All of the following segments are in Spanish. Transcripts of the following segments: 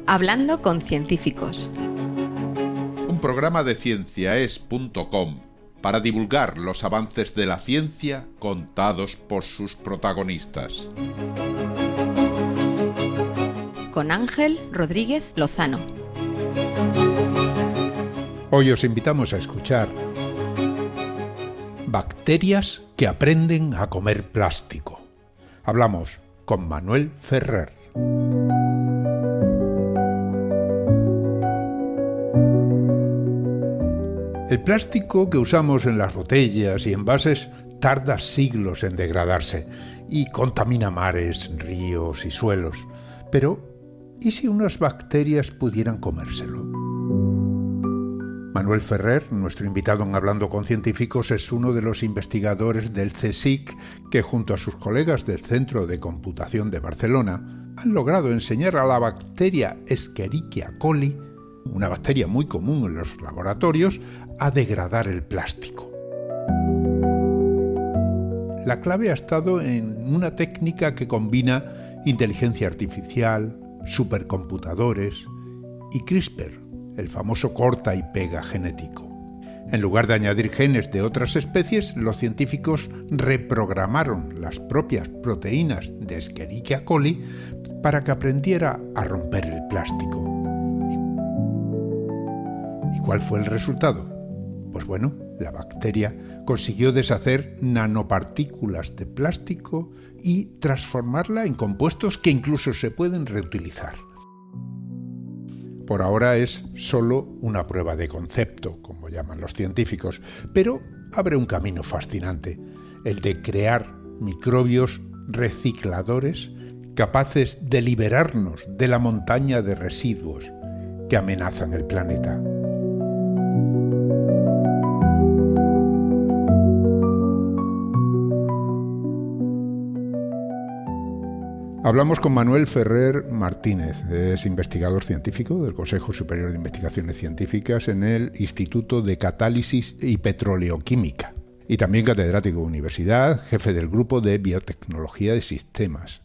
Hablando con científicos. Un programa de cienciaes.com para divulgar los avances de la ciencia contados por sus protagonistas. Con Ángel Rodríguez Lozano. Hoy os invitamos a escuchar Bacterias que aprenden a comer plástico. Hablamos con Manuel Ferrer. El plástico que usamos en las botellas y envases tarda siglos en degradarse y contamina mares, ríos y suelos. Pero, ¿y si unas bacterias pudieran comérselo? Manuel Ferrer, nuestro invitado en Hablando con Científicos, es uno de los investigadores del CSIC que, junto a sus colegas del Centro de Computación de Barcelona, han logrado enseñar a la bacteria Escherichia coli, una bacteria muy común en los laboratorios, a degradar el plástico. La clave ha estado en una técnica que combina inteligencia artificial, supercomputadores y CRISPR, el famoso corta y pega genético. En lugar de añadir genes de otras especies, los científicos reprogramaron las propias proteínas de Escherichia coli para que aprendiera a romper el plástico. ¿Y cuál fue el resultado? Pues bueno, la bacteria consiguió deshacer nanopartículas de plástico y transformarla en compuestos que incluso se pueden reutilizar. Por ahora es solo una prueba de concepto, como llaman los científicos, pero abre un camino fascinante, el de crear microbios recicladores capaces de liberarnos de la montaña de residuos que amenazan el planeta. Hablamos con Manuel Ferrer Martínez, es investigador científico del Consejo Superior de Investigaciones Científicas en el Instituto de Catálisis y Petroleoquímica y también catedrático de universidad, jefe del grupo de biotecnología de sistemas.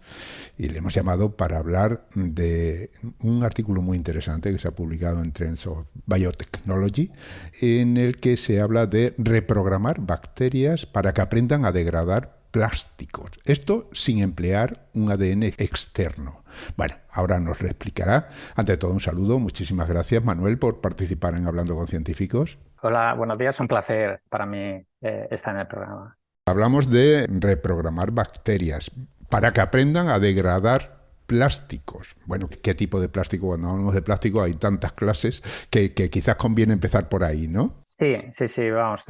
Y le hemos llamado para hablar de un artículo muy interesante que se ha publicado en Trends of Biotechnology, en el que se habla de reprogramar bacterias para que aprendan a degradar plásticos. Esto sin emplear un ADN externo. Bueno, ahora nos lo explicará. Ante todo, un saludo. Muchísimas gracias, Manuel, por participar en Hablando con Científicos. Hola, buenos días. Un placer para mí estar en el programa. Hablamos de reprogramar bacterias para que aprendan a degradar plásticos. Bueno, ¿qué tipo de plástico? Cuando hablamos de plástico hay tantas clases que quizás conviene empezar por ahí, ¿no? Sí, vamos.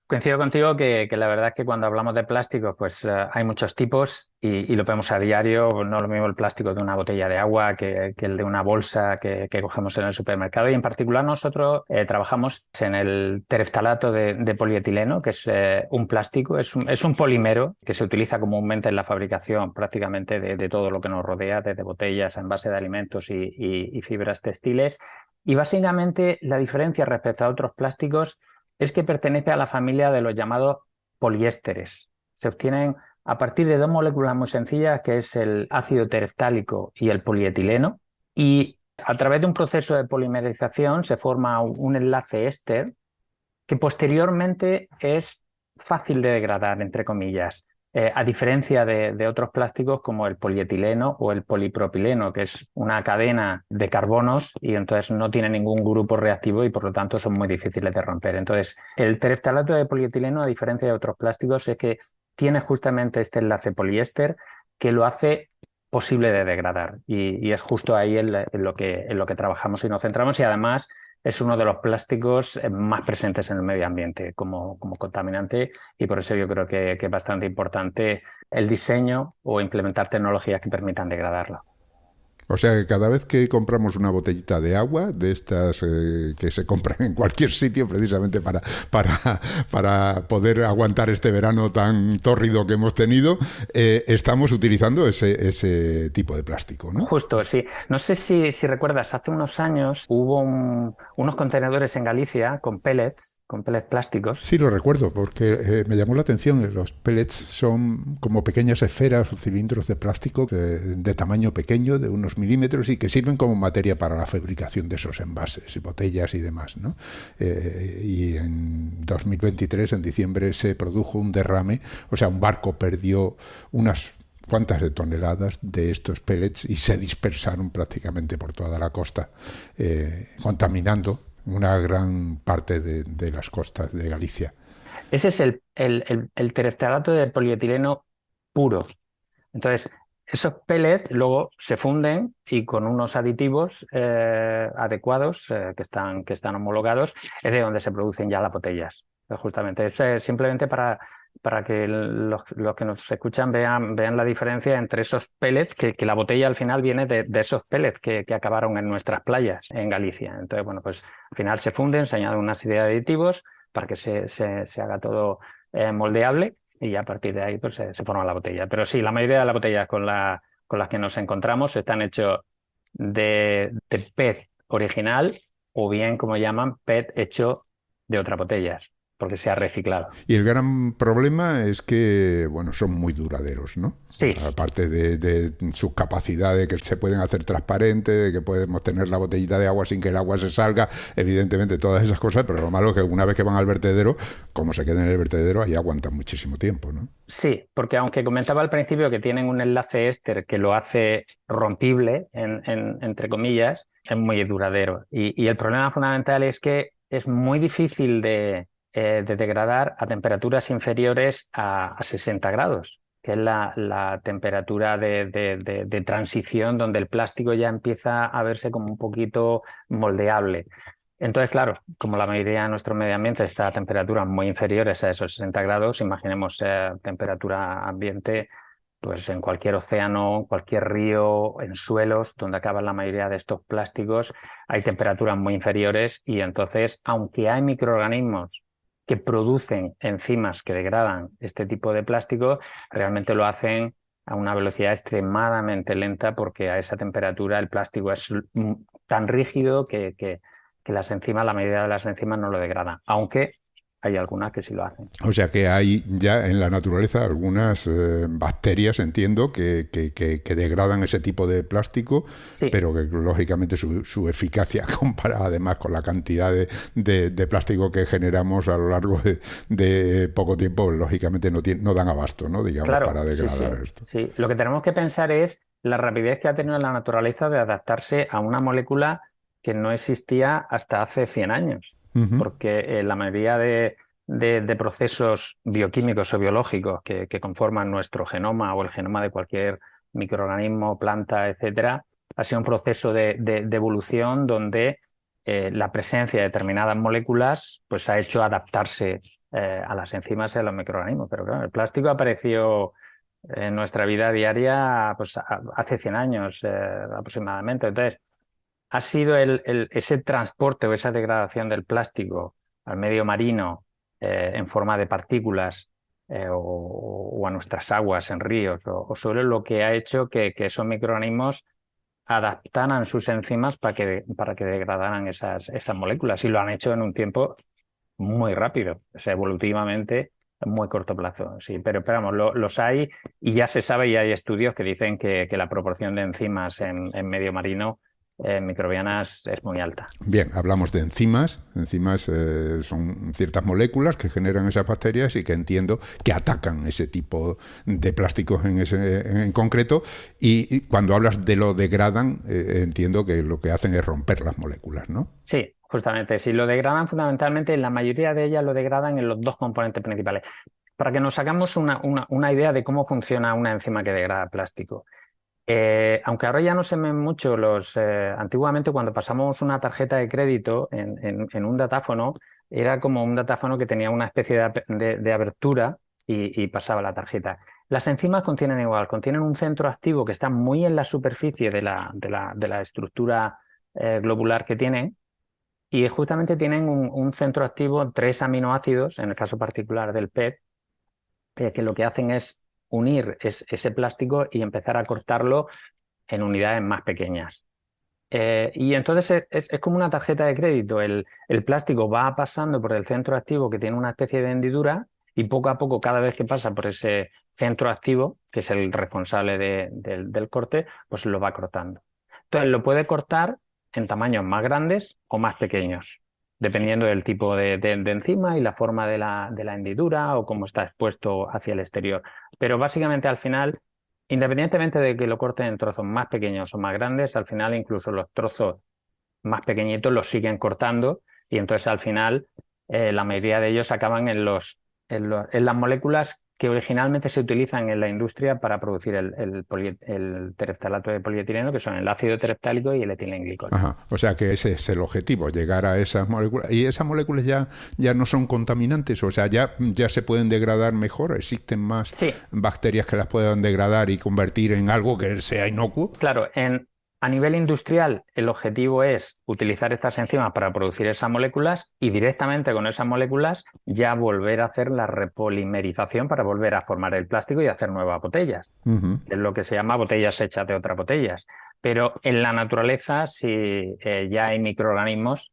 Coincido contigo que la verdad es que cuando hablamos de plástico, pues hay muchos tipos y lo vemos a diario. No es lo mismo el plástico de una botella de agua que el de una bolsa que cogemos en el supermercado. Y en particular nosotros trabajamos en el tereftalato de polietileno, que es un plástico, es un polímero que se utiliza comúnmente en la fabricación prácticamente de todo lo que nos rodea, desde botellas a envase de alimentos y fibras textiles. Y básicamente la diferencia respecto a otros plásticos es que pertenece a la familia de los llamados poliésteres. Se obtienen a partir de dos moléculas muy sencillas, que es el ácido tereftálico y el polietileno, y a través de un proceso de polimerización se forma un enlace éster que posteriormente es fácil de degradar, entre comillas, a diferencia de otros plásticos como el polietileno o el polipropileno, que es una cadena de carbonos y entonces no tiene ningún grupo reactivo y por lo tanto son muy difíciles de romper. Entonces, el tereftalato de polietileno, a diferencia de otros plásticos, es que tiene justamente este enlace poliéster que lo hace posible de degradar y es justo ahí en lo que trabajamos y nos centramos, y además es uno de los plásticos más presentes en el medio ambiente como contaminante, y por eso yo creo que es bastante importante el diseño o implementar tecnologías que permitan degradarlo. O sea que cada vez que compramos una botellita de agua, de estas que se compran en cualquier sitio precisamente para poder aguantar este verano tan tórrido que hemos tenido, estamos utilizando ese tipo de plástico, ¿no? Justo, sí. No sé si recuerdas, hace unos años hubo unos contenedores en Galicia con pellets con pellets plásticos. Sí, lo recuerdo, porque me llamó la atención. Los pellets son como pequeñas esferas o cilindros de plástico de tamaño pequeño, de unos milímetros, y que sirven como materia para la fabricación de esos envases y botellas y demás, ¿no? Y en 2023, en diciembre, se produjo un derrame, o sea, un barco perdió unas cuantas de toneladas de estos pellets y se dispersaron prácticamente por toda la costa, contaminando una gran parte de las costas de Galicia. Ese es el tereftalato de polietileno puro. Entonces, esos pellets luego se funden y con unos aditivos adecuados que están homologados es de donde se producen ya las botellas. Justamente, es simplemente para que los que nos escuchan vean la diferencia entre esos pellets, que la botella al final viene de esos pellets que acabaron en nuestras playas en Galicia. Entonces, bueno, pues al final se funden, se añaden una serie de aditivos para que se haga todo moldeable y a partir de ahí pues se forma la botella. Pero sí, la mayoría de las botellas con las que nos encontramos están hechos de PET original o bien, como llaman, PET hecho de otras botellas, porque se ha reciclado. Y el gran problema es que, bueno, son muy duraderos, ¿no? Sí. O sea, aparte de sus capacidades, que se pueden hacer transparentes, de que podemos tener la botellita de agua sin que el agua se salga, evidentemente todas esas cosas, pero lo malo es que una vez que van al vertedero, como se queden en el vertedero, ahí aguantan muchísimo tiempo, ¿no? Sí, porque aunque comentaba al principio que tienen un enlace éster que lo hace rompible, entre comillas, es muy duradero. Y el problema fundamental es que es muy difícil de degradar a temperaturas inferiores a 60 grados, que es la temperatura de transición donde el plástico ya empieza a verse como un poquito moldeable. Entonces, claro, como la mayoría de nuestro medio ambiente está a temperaturas muy inferiores a esos 60 grados, imaginemos temperatura ambiente pues en cualquier océano, cualquier río, en suelos donde acaban la mayoría de estos plásticos, hay temperaturas muy inferiores y entonces, aunque hay microorganismos que producen enzimas que degradan este tipo de plástico, realmente lo hacen a una velocidad extremadamente lenta porque a esa temperatura el plástico es tan rígido que las enzimas, la mayoría de las enzimas no lo degradan, aunque hay algunas que sí lo hacen. O sea que hay ya en la naturaleza algunas bacterias, entiendo, que degradan ese tipo de plástico, Sí. pero que lógicamente su eficacia comparada además con la cantidad de plástico que generamos a lo largo de poco tiempo, lógicamente no dan abasto, ¿no? Digamos, Claro, para degradar sí. esto. Sí, lo que tenemos que pensar es la rapidez que ha tenido la naturaleza de adaptarse a una molécula que no existía hasta hace 100 años. Porque la mayoría de procesos bioquímicos o biológicos que conforman nuestro genoma o el genoma de cualquier microorganismo, planta, etcétera, ha sido un proceso de evolución donde la presencia de determinadas moléculas pues, ha hecho adaptarse a las enzimas y a los microorganismos. Pero claro, el plástico apareció en nuestra vida diaria pues, hace 100 años aproximadamente. Entonces, ha sido ese transporte o esa degradación del plástico al medio marino en forma de partículas o a nuestras aguas en ríos o suelos lo que ha hecho que esos microorganismos adaptaran sus enzimas para que degradaran esas moléculas y lo han hecho en un tiempo muy rápido, o sea, evolutivamente en muy corto plazo. Sí, pero esperamos, los hay y ya se sabe y hay estudios que dicen que la proporción de enzimas en medio marino microbianas es muy alta. Bien, hablamos de enzimas. Enzimas son ciertas moléculas que generan esas bacterias y que entiendo que atacan ese tipo de plásticos en concreto. Y cuando hablas de lo degradan, entiendo que lo que hacen es romper las moléculas, ¿no? Sí, justamente. Si lo degradan fundamentalmente, la mayoría de ellas lo degradan en los dos componentes principales. Para que nos hagamos una idea de cómo funciona una enzima que degrada plástico. Aunque ahora ya no se ven mucho antiguamente cuando pasamos una tarjeta de crédito en un datáfono, era como un datáfono que tenía una especie de abertura y pasaba la tarjeta. Las enzimas contienen un centro activo que está muy en la superficie de la estructura globular que tienen y justamente tienen un centro activo, 3 aminoácidos, en el caso particular del PET, que lo que hacen es unir ese plástico y empezar a cortarlo en unidades más pequeñas. Y entonces es como una tarjeta de crédito. El plástico va pasando por el centro activo que tiene una especie de hendidura y poco a poco, cada vez que pasa por ese centro activo, que es el responsable del corte, pues lo va cortando. Entonces lo puede cortar en tamaños más grandes o más pequeños, dependiendo del tipo de enzima y la forma de la hendidura o cómo está expuesto hacia el exterior. Pero básicamente al final, independientemente de que lo corten en trozos más pequeños o más grandes, al final incluso los trozos más pequeñitos los siguen cortando y entonces al final la mayoría de ellos acaban en las moléculas que originalmente se utilizan en la industria para producir el tereftalato de polietileno, que son el ácido tereftálico y el etilenglicol. Ajá. O sea que ese es el objetivo, llegar a esas moléculas. ¿Y esas moléculas ya no son contaminantes? O sea, ya se pueden degradar mejor. ¿Existen más bacterias que las puedan degradar y convertir en algo que sea inocuo? Claro, a nivel industrial, el objetivo es utilizar estas enzimas para producir esas moléculas y directamente con esas moléculas ya volver a hacer la repolimerización para volver a formar el plástico y hacer nuevas botellas. Que es lo que se llama botellas hechas de otras botellas. Pero en la naturaleza sí ya hay microorganismos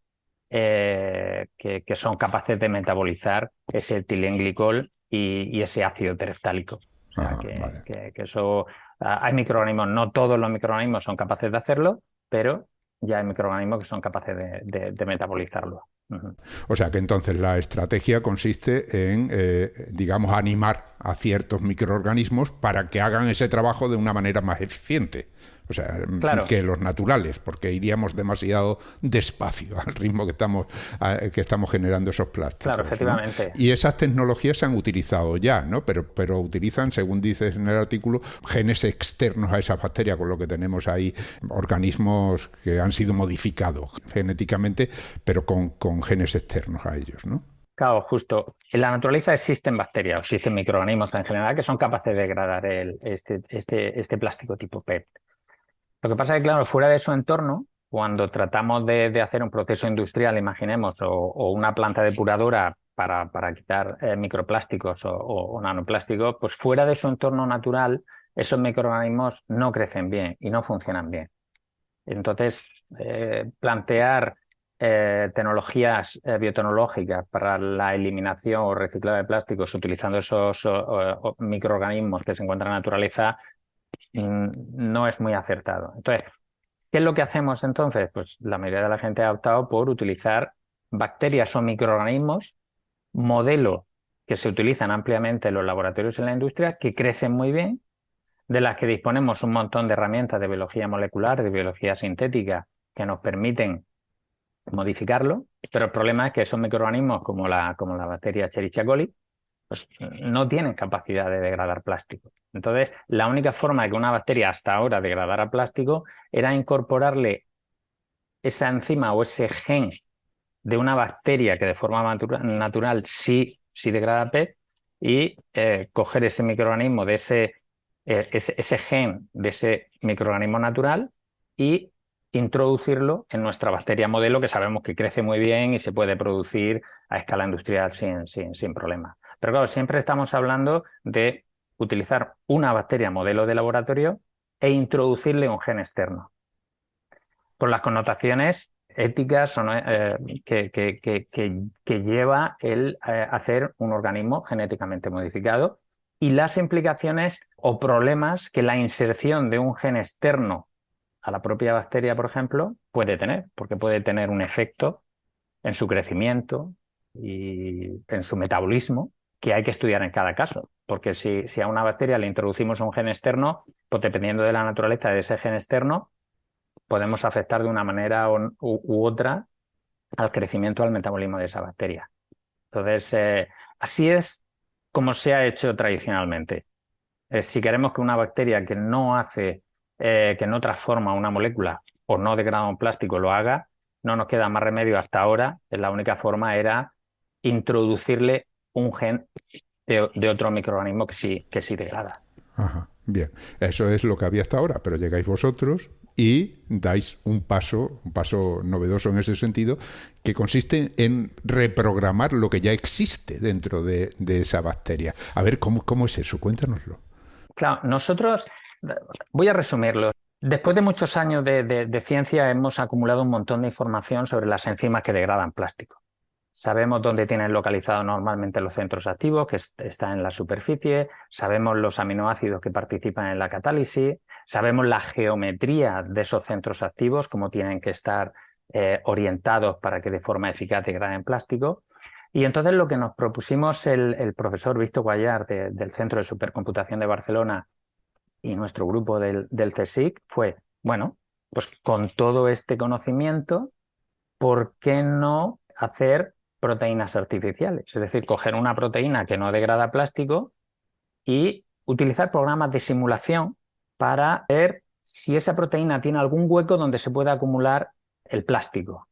que son capaces de metabolizar ese etilenglicol y ese ácido tereftálico. O sea, que eso... Hay microorganismos, no todos los microorganismos son capaces de hacerlo, pero ya hay microorganismos que son capaces de metabolizarlo. O sea que entonces la estrategia consiste en, digamos, animar a ciertos microorganismos para que hagan ese trabajo de una manera más eficiente. O sea, claro, que los naturales, porque iríamos demasiado despacio al ritmo que estamos generando esos plásticos. Claro, efectivamente. ¿No? Y esas tecnologías se han utilizado ya, ¿no? Pero utilizan, según dices en el artículo, genes externos a esas bacterias, con lo que tenemos ahí organismos que han sido modificados genéticamente, pero con genes externos a ellos, ¿no? Claro, justo. En la naturaleza existen bacterias o existen microorganismos en general que son capaces de degradar este plástico tipo PET. Lo que pasa es que, claro, fuera de su entorno, cuando tratamos de hacer un proceso industrial, imaginemos, o una planta depuradora para quitar microplásticos o nanoplásticos, pues fuera de su entorno natural, esos microorganismos no crecen bien y no funcionan bien. Entonces, plantear tecnologías biotecnológicas para la eliminación o reciclado de plásticos utilizando esos microorganismos que se encuentran en la naturaleza no es muy acertado. Entonces, ¿qué es lo que hacemos entonces? Pues la mayoría de la gente ha optado por utilizar bacterias o microorganismos, modelo que se utilizan ampliamente en los laboratorios en la industria, que crecen muy bien, de las que disponemos un montón de herramientas de biología molecular, de biología sintética, que nos permiten modificarlo, pero el problema es que esos microorganismos como la bacteria Escherichia coli pues no tienen capacidad de degradar plástico. Entonces, la única forma de que una bacteria hasta ahora degradara plástico era incorporarle esa enzima o ese gen de una bacteria que de forma natural sí degrada PET y coger ese microorganismo de ese gen de ese microorganismo natural y introducirlo en nuestra bacteria modelo, que sabemos que crece muy bien y se puede producir a escala industrial sin problema. Pero claro, siempre estamos hablando de utilizar una bacteria modelo de laboratorio e introducirle un gen externo, por las connotaciones éticas que lleva el hacer un organismo genéticamente modificado y las implicaciones o problemas que la inserción de un gen externo a la propia bacteria, por ejemplo, puede tener, porque puede tener un efecto en su crecimiento y en su metabolismo que hay que estudiar en cada caso, porque si a una bacteria le introducimos un gen externo, pues dependiendo de la naturaleza de ese gen externo, podemos afectar de una manera u otra al crecimiento o al metabolismo de esa bacteria. Entonces, así es como se ha hecho tradicionalmente. Si queremos que una bacteria que no transforma una molécula o no degrada un plástico lo haga, no nos queda más remedio hasta ahora. La única forma era introducirle un gen de otro microorganismo que sí degrada. Ajá, bien. Eso es lo que había hasta ahora, pero llegáis vosotros y dais un paso novedoso en ese sentido, que consiste en reprogramar lo que ya existe dentro de esa bacteria. A ver, ¿cómo es eso? Cuéntanoslo. Claro, nosotros, voy a resumirlo. Después de muchos años de ciencia hemos acumulado un montón de información sobre las enzimas que degradan plástico. Sabemos dónde tienen localizados normalmente los centros activos, que están en la superficie, sabemos los aminoácidos que participan en la catálisis, sabemos la geometría de esos centros activos, cómo tienen que estar orientados para que de forma eficaz degraden plástico. Y entonces lo que nos propusimos el profesor Víctor Guallart del Centro de Supercomputación de Barcelona y nuestro grupo del CSIC fue, bueno, pues con todo este conocimiento, ¿por qué no hacer proteínas artificiales? Es decir, coger una proteína que no degrada plástico y utilizar programas de simulación para ver si esa proteína tiene algún hueco donde se pueda acumular el plástico.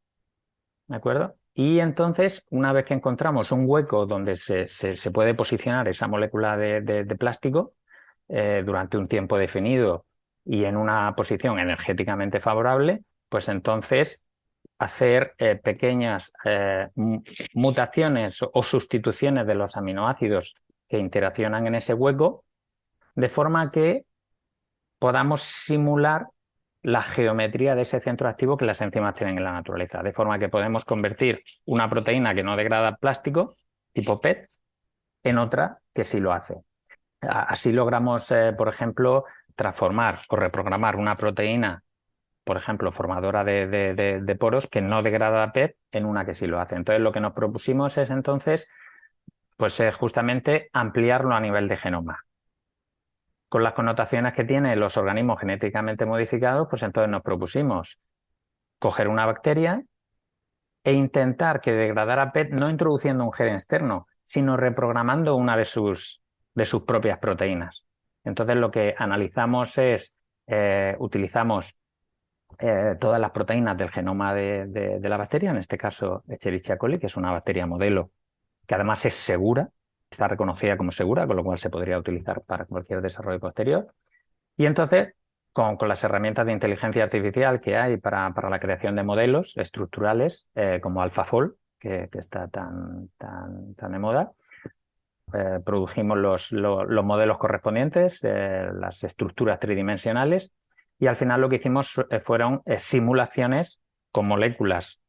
¿De acuerdo? Y entonces, una vez que encontramos un hueco donde se puede posicionar esa molécula de plástico durante un tiempo definido y en una posición energéticamente favorable, pues entonces hacer pequeñas mutaciones o sustituciones de los aminoácidos que interaccionan en ese hueco, de forma que podamos simular la geometría de ese centro activo que las enzimas tienen en la naturaleza, de forma que podemos convertir una proteína que no degrada plástico, tipo PET, en otra que sí lo hace. Así logramos, por ejemplo, transformar o reprogramar una proteína, por ejemplo, formadora de poros que no degrada PET en una que sí lo hace. Entonces, lo que nos propusimos es entonces, pues justamente ampliarlo a nivel de genoma. Con las connotaciones que tienen los organismos genéticamente modificados, pues entonces nos propusimos coger una bacteria e intentar que degradara PET no introduciendo un gen externo, sino reprogramando una de sus propias proteínas. Entonces lo que analizamos es, utilizamos todas las proteínas del genoma de la bacteria, en este caso Escherichia coli, que es una bacteria modelo que además es segura, está reconocida como segura, con lo cual se podría utilizar para cualquier desarrollo posterior. Y entonces, con las herramientas de inteligencia artificial que hay para la creación de modelos estructurales, como AlphaFold, que está tan de moda, produjimos los modelos correspondientes, las estructuras tridimensionales, y al final lo que hicimos fueron simulaciones con moléculas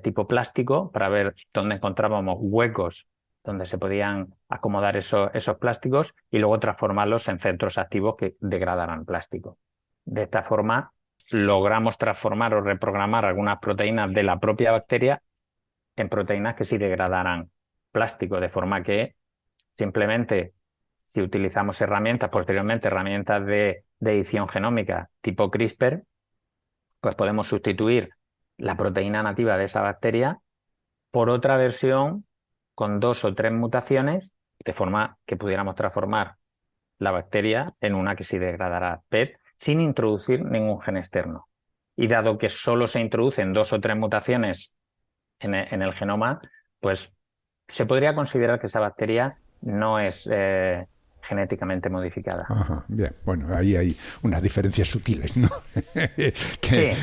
tipo plástico para ver dónde encontrábamos huecos donde se podían acomodar esos plásticos y luego transformarlos en centros activos que degradaran plástico. De esta forma logramos transformar o reprogramar algunas proteínas de la propia bacteria en proteínas que sí degradaran plástico, de forma que simplemente si utilizamos posteriormente herramientas de edición genómica tipo CRISPR, pues podemos sustituir la proteína nativa de esa bacteria por otra versión con 2 o 3 mutaciones, de forma que pudiéramos transformar la bacteria en una que sí degradara PET sin introducir ningún gen externo. Y dado que solo se introducen 2 o 3 mutaciones en el genoma, pues se podría considerar que esa bacteria no es genéticamente modificada. Ajá, bien, bueno, ahí hay unas diferencias sutiles, ¿no? que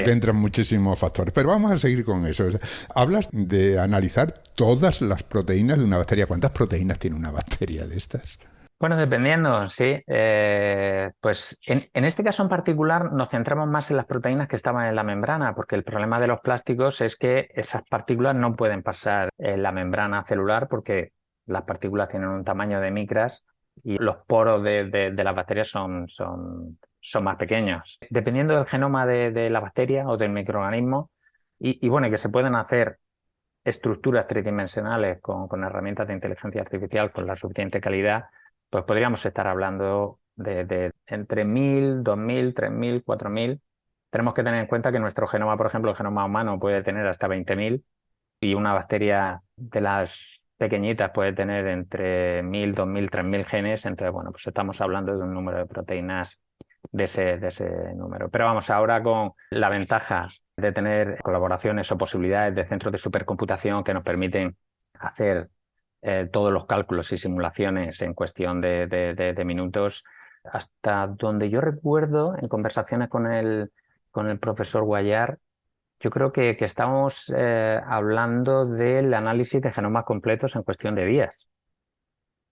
entran muchísimos factores. Pero vamos a seguir con eso. Hablas de analizar todas las proteínas de una bacteria. ¿Cuántas proteínas tiene una bacteria de estas? Bueno, dependiendo, sí. Pues en este caso en particular nos centramos más en las proteínas que estaban en la membrana, porque el problema de los plásticos es que esas partículas no pueden pasar en la membrana celular porque las partículas tienen un tamaño de micras y los poros de las bacterias son más pequeños. Dependiendo del genoma de la bacteria o del microorganismo, y bueno, que se pueden hacer estructuras tridimensionales con herramientas de inteligencia artificial con la suficiente calidad, pues podríamos estar hablando de entre 1.000, 2.000, 3.000, 4.000. Tenemos que tener en cuenta que nuestro genoma, por ejemplo, el genoma humano puede tener hasta 20.000 y una bacteria de las pequeñitas puede tener entre 1.000, 2.000, 3.000 genes. Entonces, bueno, pues estamos hablando de un número de proteínas de ese número. Pero vamos, ahora con la ventaja de tener colaboraciones o posibilidades de centros de supercomputación que nos permiten hacer todos los cálculos y simulaciones en cuestión de minutos, hasta donde yo recuerdo en conversaciones con el profesor Guallart, yo creo que estamos hablando del análisis de genomas completos en cuestión de días.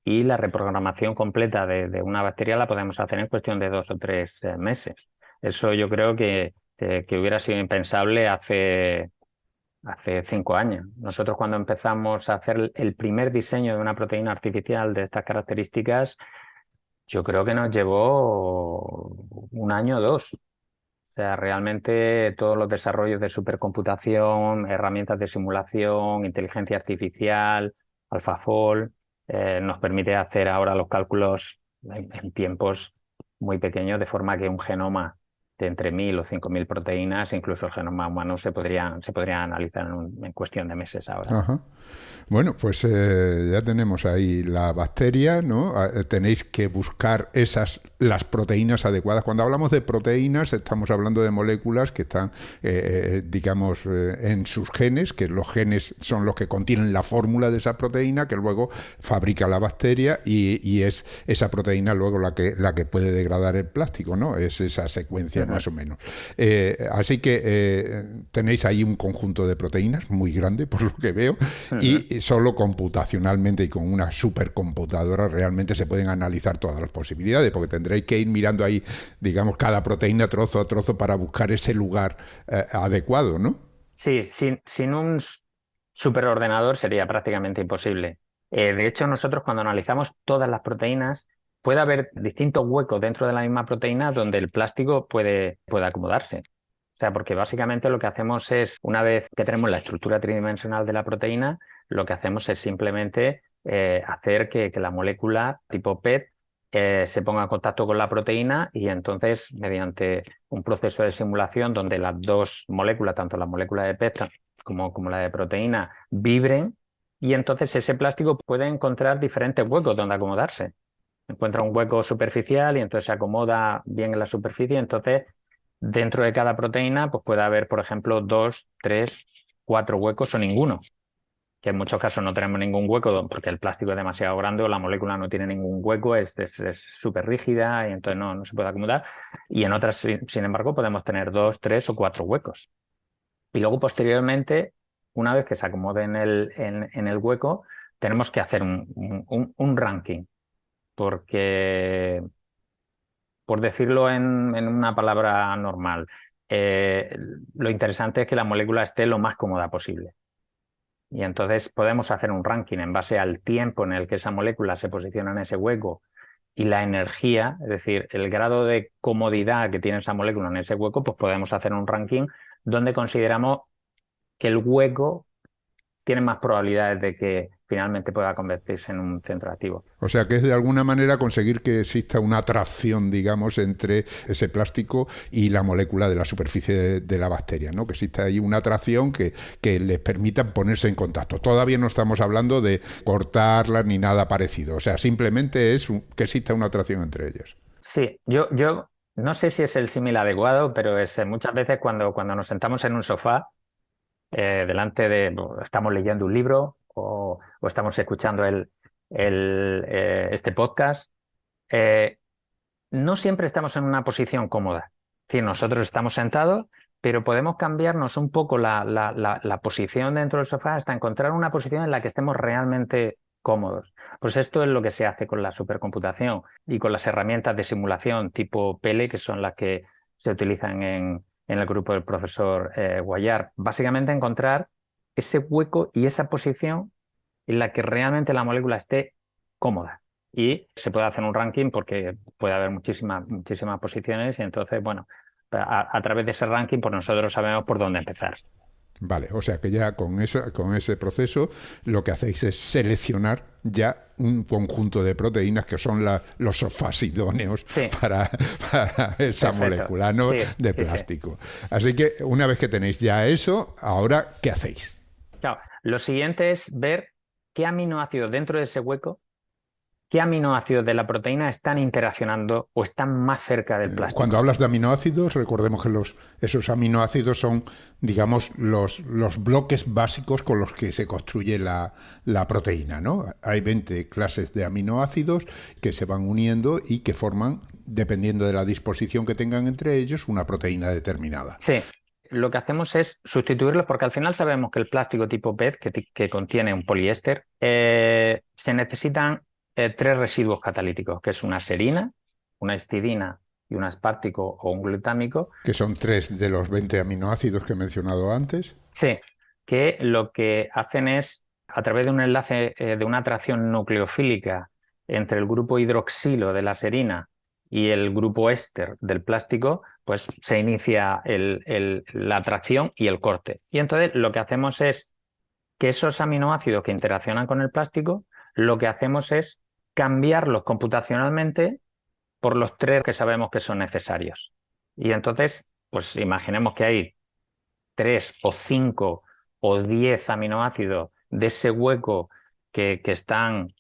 Y la reprogramación completa de una bacteria la podemos hacer en cuestión de 2 o 3 meses. Eso yo creo que hubiera sido impensable hace 5 años. Nosotros cuando empezamos a hacer el primer diseño de una proteína artificial de estas características, yo creo que nos llevó 1 año o 2. O sea, realmente todos los desarrollos de supercomputación, herramientas de simulación, inteligencia artificial, AlphaFold, nos permite hacer ahora los cálculos en tiempos muy pequeños, de forma que un genoma de entre 1.000 o 5.000 proteínas, incluso el genoma humano, se podría analizar en cuestión de meses ahora. Ajá. Bueno, pues ya tenemos ahí la bacteria, ¿no? Tenéis que buscar las proteínas adecuadas. Cuando hablamos de proteínas, estamos hablando de moléculas que están, digamos, en sus genes, que los genes son los que contienen la fórmula de esa proteína, que luego fabrica la bacteria y es esa proteína luego la que puede degradar el plástico, ¿no? Es esa secuencia más o menos. Así que tenéis ahí un conjunto de proteínas muy grande, por lo que veo, y solo computacionalmente y con una supercomputadora realmente se pueden analizar todas las posibilidades, porque tendréis que ir mirando ahí, digamos, cada proteína trozo a trozo para buscar ese lugar adecuado, ¿no? Sí, sin un superordenador sería prácticamente imposible. De hecho, nosotros cuando analizamos todas las proteínas, puede haber distintos huecos dentro de la misma proteína donde el plástico puede acomodarse. O sea, porque básicamente lo que hacemos es, una vez que tenemos la estructura tridimensional de la proteína, lo que hacemos es simplemente hacer que la molécula tipo PET se ponga en contacto con la proteína, y entonces, mediante un proceso de simulación donde las dos moléculas, tanto la molécula de PET como la de proteína, vibren, y entonces ese plástico puede encontrar diferentes huecos donde acomodarse. Encuentra un hueco superficial y entonces se acomoda bien en la superficie. Entonces, dentro de cada proteína, pues puede haber, por ejemplo, 2, 3, 4 huecos o ninguno. Que en muchos casos no tenemos ningún hueco porque el plástico es demasiado grande o la molécula no tiene ningún hueco, es súper rígida y entonces no se puede acomodar. Y en otras, sin embargo, podemos tener 2, 3 o 4 huecos. Y luego, posteriormente, una vez que se acomode en el hueco, tenemos que hacer un ranking. Porque, por decirlo en una palabra normal, lo interesante es que la molécula esté lo más cómoda posible. Y entonces podemos hacer un ranking en base al tiempo en el que esa molécula se posiciona en ese hueco y la energía, es decir, el grado de comodidad que tiene esa molécula en ese hueco, pues podemos hacer un ranking donde consideramos que el hueco tiene más probabilidades de que finalmente pueda convertirse en un centro activo. O sea que es de alguna manera conseguir que exista una atracción, digamos, entre ese plástico y la molécula de la superficie de la bacteria, ¿no? Que exista ahí una atracción que les permita ponerse en contacto. Todavía no estamos hablando de cortarlas ni nada parecido. O sea, simplemente es que exista una atracción entre ellas. Sí, yo no sé si es el símil adecuado, pero es muchas veces cuando nos sentamos en un sofá, estamos leyendo un libro o estamos escuchando este podcast, no siempre estamos en una posición cómoda. Es decir, nosotros estamos sentados, pero podemos cambiarnos un poco la posición dentro del sofá hasta encontrar una posición en la que estemos realmente cómodos. Pues esto es lo que se hace con la supercomputación y con las herramientas de simulación tipo Pele, que son las que se utilizan en el grupo del profesor Guayar. Básicamente encontrar ese hueco y esa posición en la que realmente la molécula esté cómoda. Y se puede hacer un ranking porque puede haber muchísimas posiciones y entonces, bueno, a través de ese ranking, pues nosotros sabemos por dónde empezar. Vale, o sea que ya con ese proceso lo que hacéis es seleccionar ya un conjunto de proteínas que son los sofás idóneos para esa molécula, ¿no? De plástico. Sí. Así que una vez que tenéis ya eso, ahora, ¿qué hacéis? Claro, lo siguiente es ver qué aminoácidos dentro de ese hueco, qué aminoácidos de la proteína están interaccionando o están más cerca del plástico. Cuando hablas de aminoácidos, recordemos que esos aminoácidos son, digamos, los bloques básicos con los que se construye la proteína, ¿no? Hay 20 clases de aminoácidos que se van uniendo y que forman, dependiendo de la disposición que tengan entre ellos, una proteína determinada. Sí. Lo que hacemos es sustituirlos porque al final sabemos que el plástico tipo PET, que contiene un poliéster, se necesitan 3 residuos catalíticos, que es una serina, una histidina y un aspartico o un glutámico. Que son 3 de los 20 aminoácidos que he mencionado antes. Sí, que lo que hacen es, a través de un enlace de una atracción nucleofílica entre el grupo hidroxilo de la serina y el grupo éster del plástico, pues se inicia la atracción y el corte. Y entonces lo que hacemos es que esos aminoácidos que interaccionan con el plástico, lo que hacemos es cambiarlos computacionalmente por los 3 que sabemos que son necesarios. Y entonces, pues imaginemos que hay 3 o 5 o 10 aminoácidos de ese hueco que están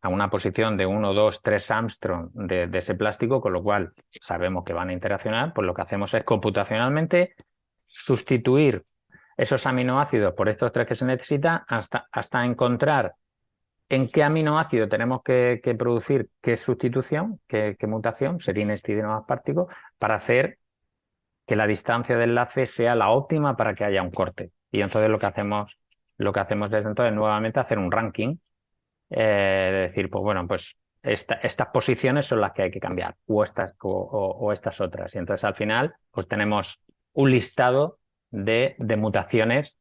a una posición de 1, 2, 3 Armstrong de ese plástico, con lo cual sabemos que van a interaccionar, pues lo que hacemos es computacionalmente sustituir esos aminoácidos por estos 3 que se necesitan hasta encontrar en qué aminoácido tenemos que producir qué sustitución, qué mutación, serina, histidina o aspartico, para hacer que la distancia de enlace sea la óptima para que haya un corte. Y entonces lo que hacemos desde entonces nuevamente hacer un ranking, de decir, pues bueno, pues estas posiciones son las que hay que cambiar, o estas otras. Y entonces al final pues tenemos un listado de mutaciones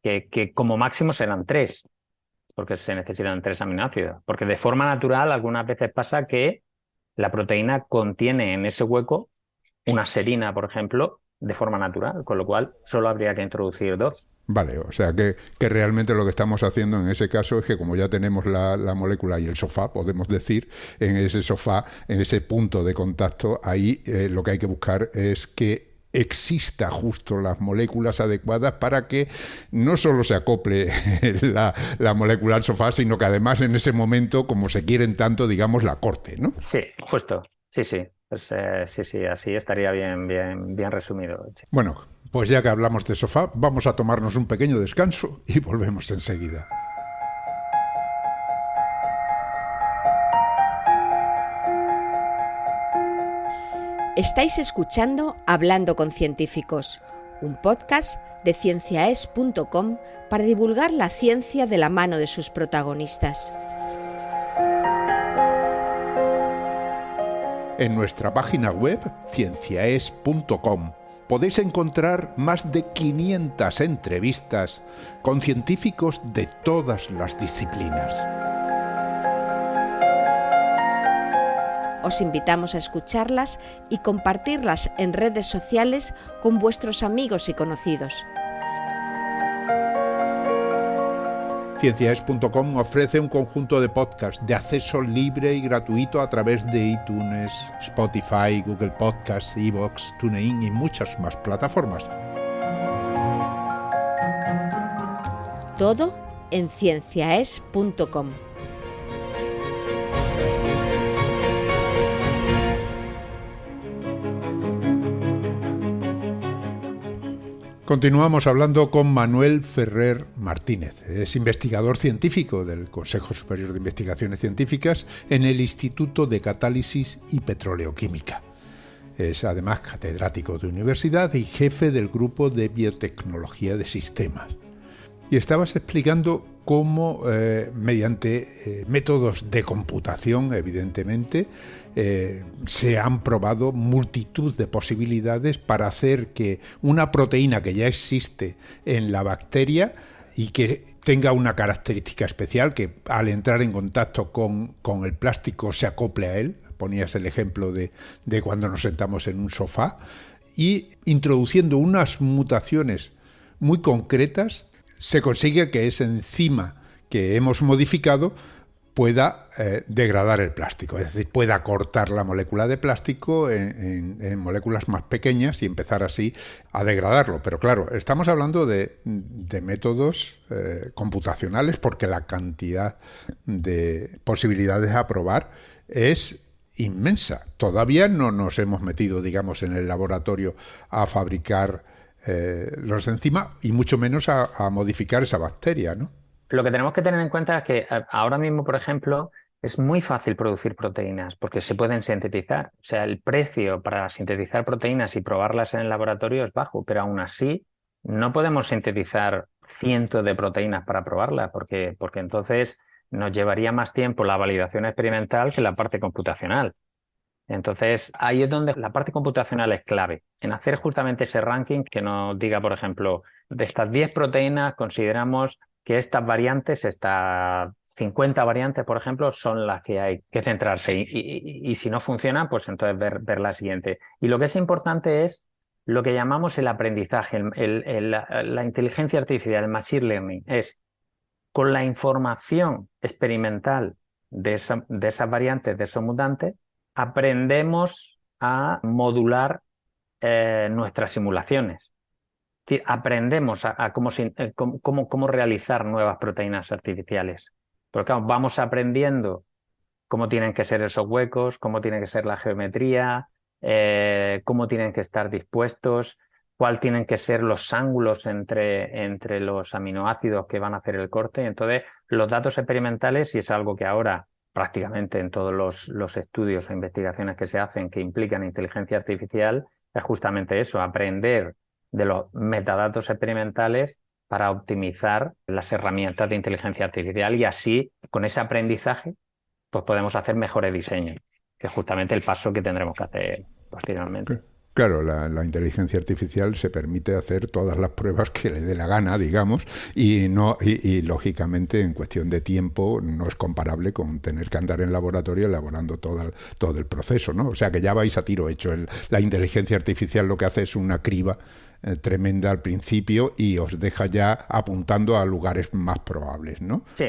que como máximo serán 3, porque se necesitan 3 aminoácidos. Porque de forma natural algunas veces pasa que la proteína contiene en ese hueco una serina, por ejemplo, de forma natural, con lo cual solo habría que introducir 2. Vale, o sea que realmente lo que estamos haciendo en ese caso es que como ya tenemos la molécula y el sofá, podemos decir, en ese sofá, en ese punto de contacto, ahí lo que hay que buscar es que exista justo las moléculas adecuadas para que no solo se acople la molécula al sofá, sino que además en ese momento, como se quieren tanto, digamos, la corte, ¿no? Sí, justo. Sí. Pues, sí, así estaría bien resumido. Sí. Bueno, pues ya que hablamos de sofá, vamos a tomarnos un pequeño descanso y volvemos enseguida. Estáis escuchando Hablando con Científicos, un podcast de cienciaes.com para divulgar la ciencia de la mano de sus protagonistas. En nuestra página web, cienciaes.com, podéis encontrar más de 500 entrevistas con científicos de todas las disciplinas. Os invitamos a escucharlas y compartirlas en redes sociales con vuestros amigos y conocidos. Cienciaes.com ofrece un conjunto de podcasts de acceso libre y gratuito a través de iTunes, Spotify, Google Podcasts, iVoox, TuneIn y muchas más plataformas. Todo en cienciaes.com. Continuamos hablando con Manuel Ferrer Martínez. Es investigador científico del Consejo Superior de Investigaciones Científicas en el Instituto de Catálisis y Petroleoquímica. Es además catedrático de universidad y jefe del grupo de biotecnología de sistemas. Y estabas explicando cómo, mediante métodos de computación, evidentemente, se han probado multitud de posibilidades para hacer que una proteína que ya existe en la bacteria y que tenga una característica especial, que al entrar en contacto con el plástico se acople a él. Ponías el ejemplo de cuando nos sentamos en un sofá, y introduciendo unas mutaciones muy concretas se consigue que esa enzima que hemos modificado pueda degradar el plástico, es decir, pueda cortar la molécula de plástico en moléculas más pequeñas y empezar así a degradarlo. Pero claro, estamos hablando de métodos computacionales, porque la cantidad de posibilidades a probar es inmensa. Todavía no nos hemos metido, digamos, en el laboratorio a fabricar los enzimas y mucho menos a modificar esa bacteria, ¿no? Lo que tenemos que tener en cuenta es que ahora mismo, por ejemplo, es muy fácil producir proteínas porque se pueden sintetizar. O sea, el precio para sintetizar proteínas y probarlas en el laboratorio es bajo, pero aún así no podemos sintetizar cientos de proteínas para probarlas porque entonces nos llevaría más tiempo la validación experimental que la parte computacional. Entonces, ahí es donde la parte computacional es clave, en hacer justamente ese ranking que nos diga, por ejemplo, de estas 10 proteínas consideramos que estas variantes, estas 50 variantes, por ejemplo, son las que hay que centrarse y si no funcionan, pues entonces ver la siguiente. Y lo que es importante es lo que llamamos el aprendizaje, la inteligencia artificial, el machine learning, es con la información experimental de esas variantes, de esos mutantes, aprendemos a modular nuestras simulaciones. Es decir, aprendemos a cómo realizar nuevas proteínas artificiales. Porque claro, vamos aprendiendo cómo tienen que ser esos huecos, cómo tiene que ser la geometría, cómo tienen que estar dispuestos, cuál tienen que ser los ángulos entre los aminoácidos que van a hacer el corte. Entonces, los datos experimentales, y es algo que ahora prácticamente en todos los estudios o investigaciones que se hacen que implican inteligencia artificial, es justamente eso, aprender de los metadatos experimentales para optimizar las herramientas de inteligencia artificial y así, con ese aprendizaje, pues podemos hacer mejores diseños, que es justamente el paso que tendremos que hacer posteriormente. Claro, la inteligencia artificial se permite hacer todas las pruebas que le dé la gana, digamos, y lógicamente en cuestión de tiempo no es comparable con tener que andar en laboratorio elaborando todo el proceso, ¿no? O sea que ya vais a tiro hecho. La inteligencia artificial lo que hace es una criba tremenda al principio y os deja ya apuntando a lugares más probables, ¿no? Sí,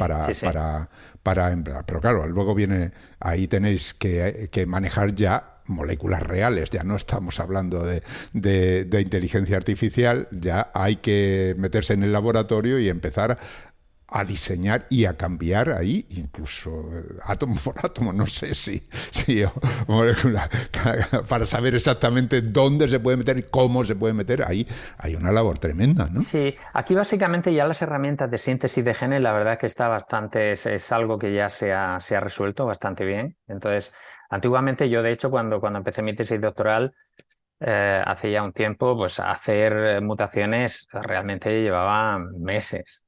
para emplear. Pero claro, luego viene, ahí tenéis que manejar ya moléculas reales, ya no estamos hablando de inteligencia artificial, ya hay que meterse en el laboratorio y empezar a diseñar y a cambiar ahí, incluso átomo por átomo, no sé si molécula, para saber exactamente dónde se puede meter y cómo se puede meter, ahí hay una labor tremenda, ¿no? Sí, aquí básicamente ya las herramientas de síntesis de genes, la verdad que está bastante, es algo que ya se ha resuelto bastante bien. Entonces, antiguamente yo, de hecho, cuando empecé mi tesis doctoral, hace ya un tiempo, pues hacer mutaciones realmente llevaba meses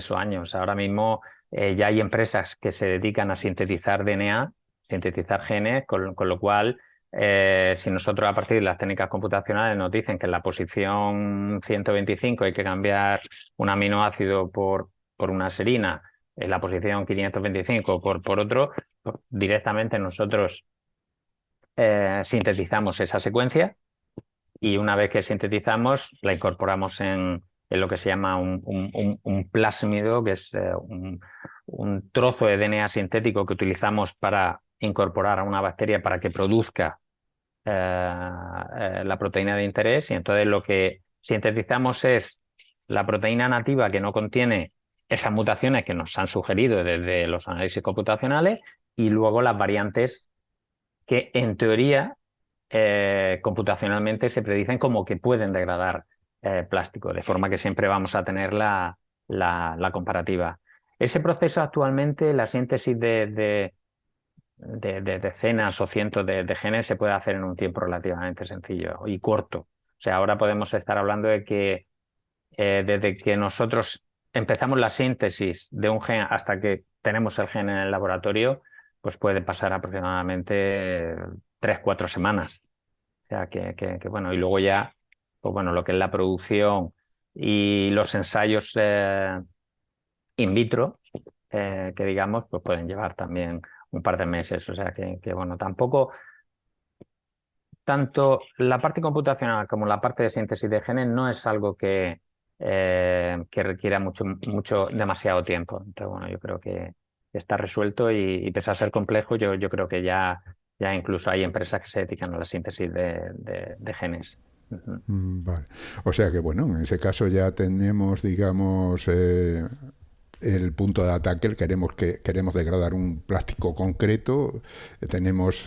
o años. Ahora mismo ya hay empresas que se dedican a sintetizar DNA, sintetizar genes, con lo cual, si nosotros a partir de las técnicas computacionales nos dicen que en la posición 125 hay que cambiar un aminoácido por una serina, en la posición 525 por otro, directamente nosotros sintetizamos esa secuencia y una vez que sintetizamos la incorporamos en lo que se llama un plásmido, que es un trozo de DNA sintético que utilizamos para incorporar a una bacteria para que produzca la proteína de interés, y entonces lo que sintetizamos es la proteína nativa que no contiene esas mutaciones que nos han sugerido desde los análisis computacionales y luego las variantes que en teoría computacionalmente se predicen como que pueden degradar plástico, de forma que siempre vamos a tener la comparativa. Ese proceso actualmente, la síntesis de decenas o cientos de genes se puede hacer en un tiempo relativamente sencillo y corto. O sea, ahora podemos estar hablando de que desde que nosotros empezamos la síntesis de un gen hasta que tenemos el gen en el laboratorio, pues puede pasar aproximadamente 3-4 semanas. O sea, que bueno, y luego ya, pues bueno, lo que es la producción y los ensayos in vitro, que digamos, pues pueden llevar también un par de meses. O sea, que bueno, tampoco tanto la parte computacional como la parte de síntesis de genes no es algo que requiera demasiado tiempo. Entonces, bueno, yo creo que está resuelto y pese a ser complejo, yo creo que ya incluso hay empresas que se dedican a la síntesis de genes. Vale. O sea que, bueno, en ese caso ya tenemos, digamos, el punto de ataque. Queremos degradar un plástico concreto, tenemos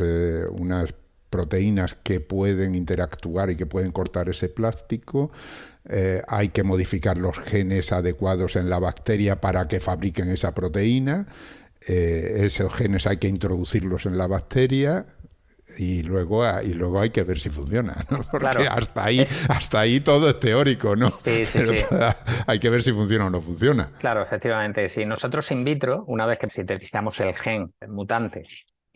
unas proteínas que pueden interactuar y que pueden cortar ese plástico. Hay que modificar los genes adecuados en la bacteria para que fabriquen esa proteína. Esos genes hay que introducirlos en la bacteria y luego hay que ver si funciona, ¿no? Porque claro, hasta ahí todo es teórico, ¿no? Sí. Hay que ver si funciona o no funciona. Claro, efectivamente. Si nosotros in vitro, una vez que sintetizamos el gen mutante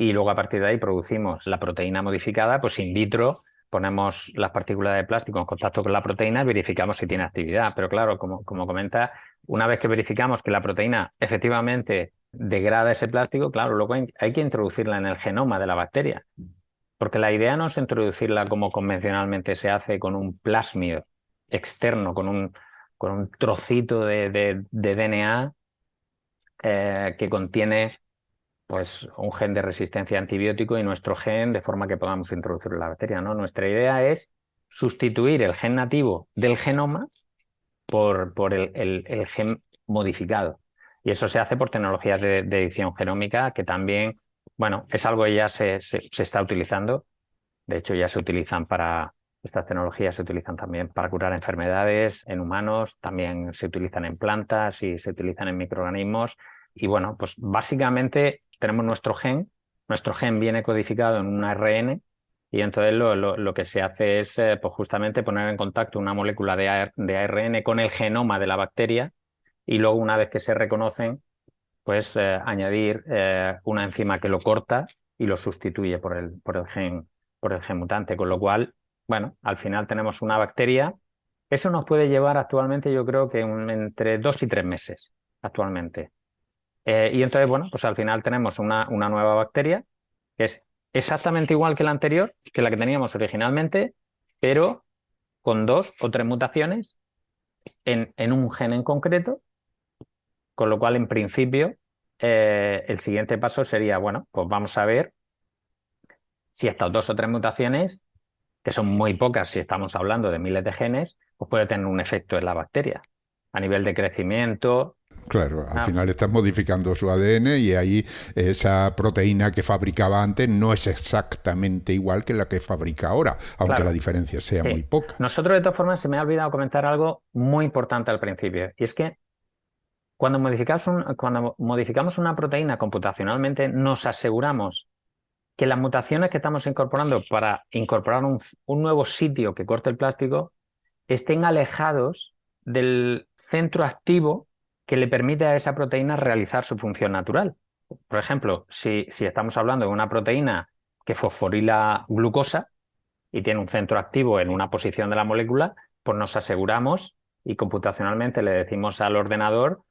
y luego a partir de ahí producimos la proteína modificada, pues in vitro ponemos las partículas de plástico en contacto con la proteína y verificamos si tiene actividad. Pero claro, como comenta, una vez que verificamos que la proteína efectivamente degrada ese plástico, claro, luego hay que introducirla en el genoma de la bacteria. Porque la idea no es introducirla como convencionalmente se hace con un plásmido externo, con un trocito de DNA que contiene pues un gen de resistencia a antibiótico y nuestro gen de forma que podamos introducirlo en la bacteria, ¿no? Nuestra idea es sustituir el gen nativo del genoma por el gen modificado. Y eso se hace por tecnologías de edición genómica que también, bueno, es algo que ya se está utilizando. De hecho, ya se utilizan estas tecnologías se utilizan también para curar enfermedades en humanos, también se utilizan en plantas y se utilizan en microorganismos. Y bueno, pues básicamente tenemos nuestro gen viene codificado en un ARN y entonces lo que se hace es pues justamente poner en contacto una molécula de ARN con el genoma de la bacteria y luego una vez que se reconocen, pues añadir una enzima que lo corta y lo sustituye por el gen mutante, con lo cual, bueno, al final tenemos una bacteria. Eso nos puede llevar actualmente, yo creo que entre 2 y 3 meses actualmente. Y entonces, bueno, pues al final tenemos una nueva bacteria que es exactamente igual que la anterior, que la que teníamos originalmente, pero con 2 o 3 mutaciones en un gen en concreto, con lo cual, en principio, el siguiente paso sería, bueno, pues vamos a ver si estas 2 o 3 mutaciones, que son muy pocas si estamos hablando de miles de genes, pues puede tener un efecto en la bacteria a nivel de crecimiento. Claro, al final estás modificando su ADN y ahí esa proteína que fabricaba antes no es exactamente igual que la que fabrica ahora, aunque Claro, la diferencia sea muy poca. Nosotros, de todas formas, se me ha olvidado comentar algo muy importante al principio, y es que cuando modificamos una proteína computacionalmente, nos aseguramos que las mutaciones que estamos incorporando para incorporar un nuevo sitio que corte el plástico estén alejados del centro activo que le permite a esa proteína realizar su función natural. Por ejemplo, si estamos hablando de una proteína que fosforila glucosa y tiene un centro activo en una posición de la molécula, pues nos aseguramos y computacionalmente le decimos al ordenador,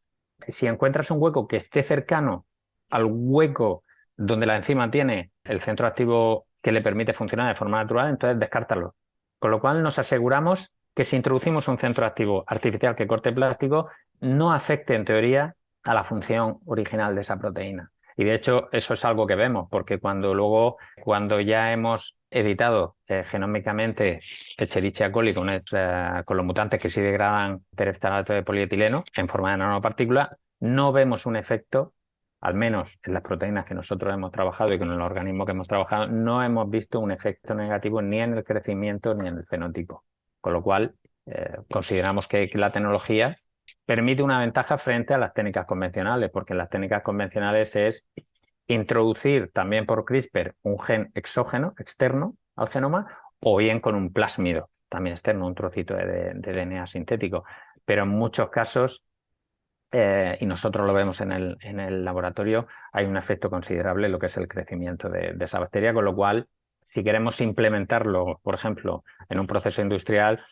si encuentras un hueco que esté cercano al hueco donde la enzima tiene el centro activo que le permite funcionar de forma natural, entonces descártalo. Con lo cual nos aseguramos que si introducimos un centro activo artificial que corte plástico, no afecte en teoría a la función original de esa proteína. Y de hecho eso es algo que vemos, porque cuando ya hemos editado genómicamente Escherichia coli con los mutantes que sí degradan tereftalato de polietileno en forma de nanopartícula, no vemos un efecto, al menos en las proteínas que nosotros hemos trabajado y con el organismo que hemos trabajado, no hemos visto un efecto negativo ni en el crecimiento ni en el fenotipo. Con lo cual, consideramos que la tecnología permite una ventaja frente a las técnicas convencionales, porque en las técnicas convencionales es introducir también por CRISPR un gen exógeno, externo al genoma, o bien con un plásmido, también externo, un trocito de DNA sintético. Pero en muchos casos, y nosotros lo vemos en el laboratorio, hay un efecto considerable en lo que es el crecimiento de esa bacteria, con lo cual, si queremos implementarlo, por ejemplo, en un proceso industrial,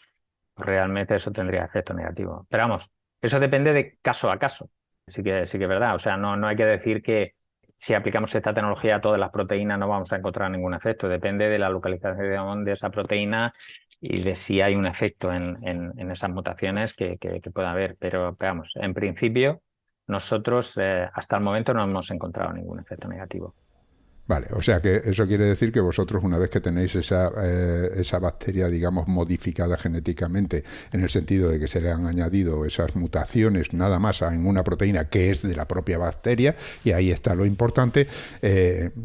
realmente eso tendría efecto negativo. Pero vamos, eso depende de caso a caso. Sí que es verdad. O sea, no hay que decir que si aplicamos esta tecnología a todas las proteínas no vamos a encontrar ningún efecto. Depende de la localización de esa proteína y de si hay un efecto en esas mutaciones que pueda haber. Pero vamos, en principio, nosotros hasta el momento no hemos encontrado ningún efecto negativo. Vale, o sea que eso quiere decir que vosotros, una vez que tenéis esa bacteria, digamos, modificada genéticamente, en el sentido de que se le han añadido esas mutaciones nada más en una proteína que es de la propia bacteria, y ahí está lo importante,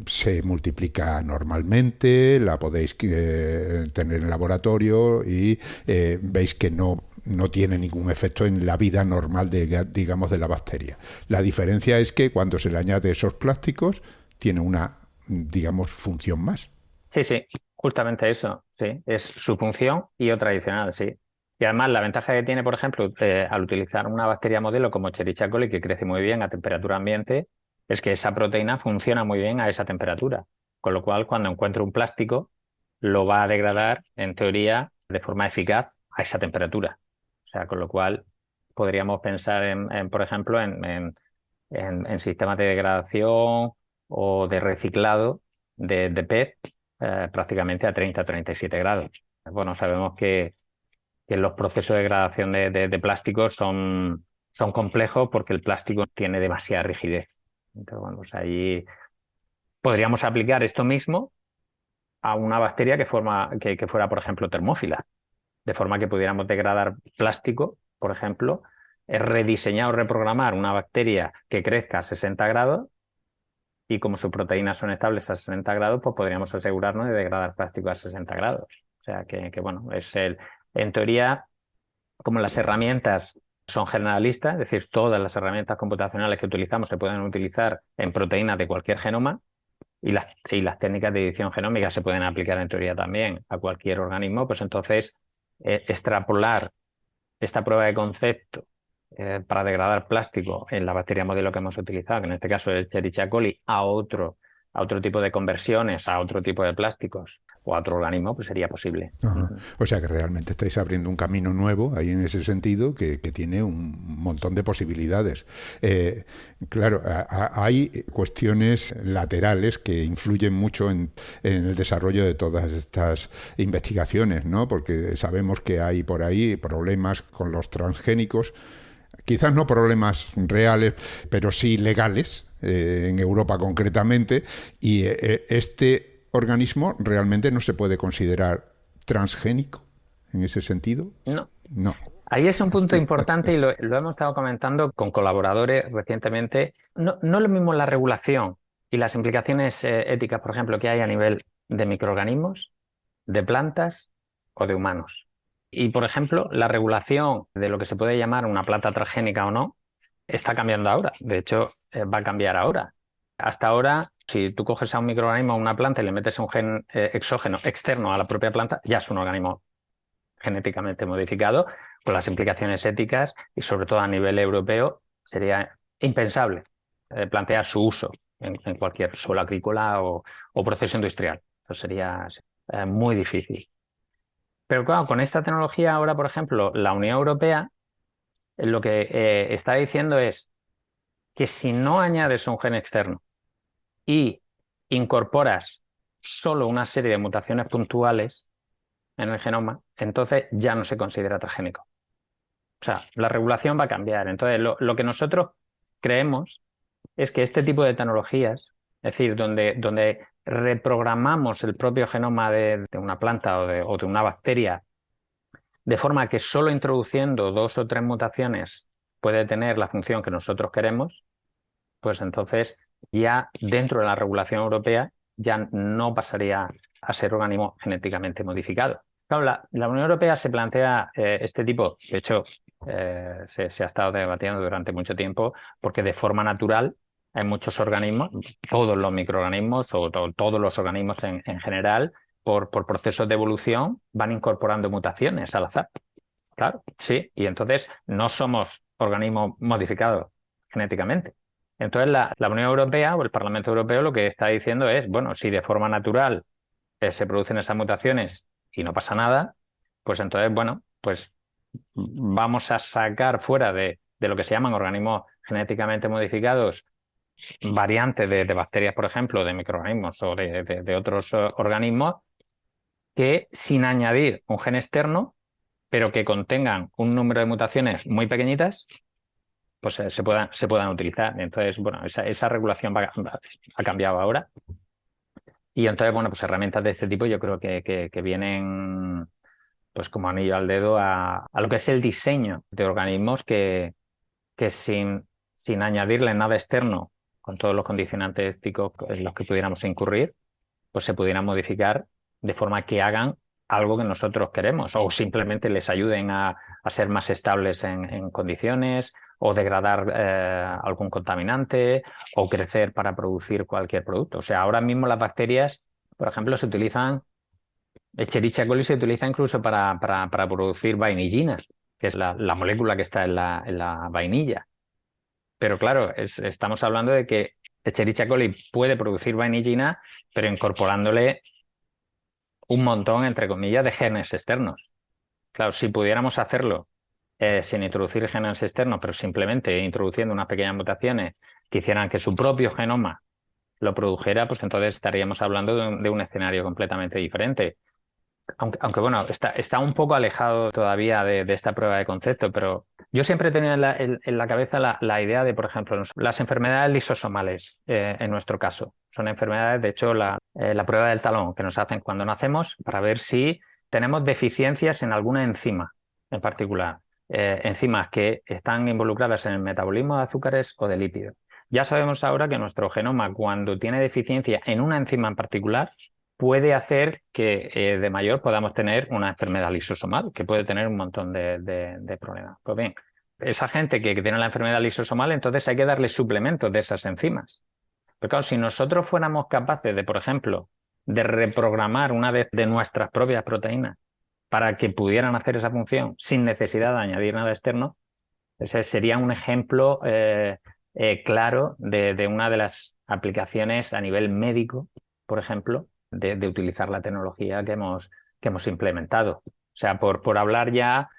se multiplica normalmente, la podéis tener en laboratorio y veis que no tiene ningún efecto en la vida normal digamos, de la bacteria. La diferencia es que cuando se le añade esos plásticos, tiene una, digamos, función más. Sí, justamente eso, sí, es su función y otra adicional, sí. Y además la ventaja que tiene, por ejemplo, al utilizar una bacteria modelo como Escherichia coli, que crece muy bien a temperatura ambiente, es que esa proteína funciona muy bien a esa temperatura, con lo cual cuando encuentre un plástico lo va a degradar, en teoría, de forma eficaz a esa temperatura. O sea, con lo cual podríamos pensar por ejemplo, en sistemas de degradación o de reciclado de PET prácticamente a 30-37 grados. Bueno, sabemos que los procesos de degradación de plásticos son complejos porque el plástico tiene demasiada rigidez. Entonces, bueno, pues ahí podríamos aplicar esto mismo a una bacteria que fuera, por ejemplo, termófila, de forma que pudiéramos degradar plástico, por ejemplo, rediseñar o reprogramar una bacteria que crezca a 60 grados y como sus proteínas son estables a 60 grados, pues podríamos asegurarnos de degradar plástico a 60 grados. O sea que bueno, en teoría, como las herramientas son generalistas, es decir, todas las herramientas computacionales que utilizamos se pueden utilizar en proteínas de cualquier genoma y las técnicas de edición genómica se pueden aplicar en teoría también a cualquier organismo, pues entonces extrapolar esta prueba de concepto para degradar plástico en la bacteria modelo que hemos utilizado, que en este caso es el Escherichia coli, a otro tipo de conversiones, a otro tipo de plásticos o a otro organismo, pues sería posible. Ajá. O sea que realmente estáis abriendo un camino nuevo ahí en ese sentido que tiene un montón de posibilidades. Claro, hay cuestiones laterales que influyen mucho en el desarrollo de todas estas investigaciones, ¿no? Porque sabemos que hay por ahí problemas con los transgénicos, quizás no problemas reales, pero sí legales, en Europa concretamente, y este organismo realmente no se puede considerar transgénico en ese sentido. No. Ahí es un punto importante y lo hemos estado comentando con colaboradores recientemente. No es lo mismo la regulación y las implicaciones éticas, por ejemplo, que hay a nivel de microorganismos, de plantas o de humanos. Y, por ejemplo, la regulación de lo que se puede llamar una planta transgénica o no está cambiando ahora. De hecho, va a cambiar ahora. Hasta ahora, si tú coges a un microorganismo o una planta y le metes un gen exógeno externo a la propia planta, ya es un organismo genéticamente modificado, con las implicaciones éticas y sobre todo a nivel europeo sería impensable plantear su uso en cualquier suelo agrícola o proceso industrial. Eso sería muy difícil. Pero claro, con esta tecnología ahora, por ejemplo, la Unión Europea lo que está diciendo es que si no añades un gen externo y incorporas solo una serie de mutaciones puntuales en el genoma, entonces ya no se considera transgénico. O sea, la regulación va a cambiar. Entonces, lo que nosotros creemos es que este tipo de tecnologías, es decir, donde reprogramamos el propio genoma de una planta o de una bacteria, de forma que solo introduciendo 2 o 3 mutaciones puede tener la función que nosotros queremos, pues entonces ya dentro de la regulación europea ya no pasaría a ser organismo genéticamente modificado. Claro, la Unión Europea se plantea este tipo, de hecho se ha estado debatiendo durante mucho tiempo, porque de forma natural hay muchos organismos, todos los microorganismos o todos los organismos en general, por procesos de evolución van incorporando mutaciones al azar. Claro, sí, y entonces no somos organismos modificados genéticamente. Entonces la Unión Europea o el Parlamento Europeo lo que está diciendo es, bueno, si de forma natural se producen esas mutaciones y no pasa nada, pues entonces, bueno, pues vamos a sacar fuera de lo que se llaman organismos genéticamente modificados variantes de bacterias, por ejemplo, de microorganismos o de otros organismos que sin añadir un gen externo, pero que contengan un número de mutaciones muy pequeñitas, pues se puedan utilizar. Entonces, bueno, esa regulación ha cambiado ahora. Y entonces, bueno, pues herramientas de este tipo yo creo que vienen pues como anillo al dedo a lo que es el diseño de organismos que sin añadirle nada externo, con todos los condicionantes éticos en los que pudiéramos incurrir, pues se pudieran modificar de forma que hagan algo que nosotros queremos o simplemente les ayuden a ser más estables en condiciones o degradar algún contaminante o crecer para producir cualquier producto. O sea, ahora mismo las bacterias, por ejemplo, se utilizan, Escherichia coli se utiliza incluso para producir vainillina, que es la molécula que está en la vainilla. Pero claro, estamos hablando de que Escherichia coli puede producir vainillina, pero incorporándole un montón, entre comillas, de genes externos. Claro, si pudiéramos hacerlo sin introducir genes externos, pero simplemente introduciendo unas pequeñas mutaciones que hicieran que su propio genoma lo produjera, pues entonces estaríamos hablando de un escenario completamente diferente. Aunque bueno, está un poco alejado todavía de esta prueba de concepto, pero yo siempre he tenido en la cabeza la idea de, por ejemplo, las enfermedades lisosomales, en nuestro caso. Son enfermedades, de hecho, la prueba del talón que nos hacen cuando nacemos para ver si tenemos deficiencias en alguna enzima en particular. Enzimas que están involucradas en el metabolismo de azúcares o de lípidos. Ya sabemos ahora que nuestro genoma, cuando tiene deficiencia en una enzima en particular, puede hacer que de mayor podamos tener una enfermedad lisosomal, que puede tener un montón de problemas. Pues bien, esa gente que tiene la enfermedad lisosomal, entonces hay que darle suplementos de esas enzimas. Pero claro, si nosotros fuéramos capaces de, por ejemplo, de reprogramar una de nuestras propias proteínas para que pudieran hacer esa función sin necesidad de añadir nada externo, ese sería un ejemplo claro de una de las aplicaciones a nivel médico, por ejemplo, de utilizar la tecnología que hemos implementado. O sea, por hablar ya,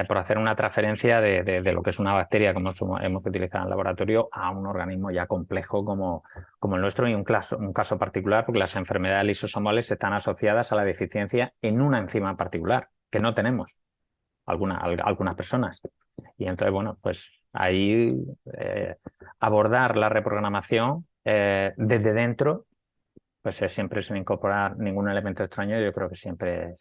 por hacer una transferencia de lo que es una bacteria como hemos utilizado en el laboratorio a un organismo ya complejo como el nuestro, y un caso particular, porque las enfermedades lisosomales están asociadas a la deficiencia en una enzima en particular, que no tenemos algunas personas. Y entonces, bueno, pues ahí abordar la reprogramación desde dentro, pues siempre sin incorporar ningún elemento extraño, yo creo que siempre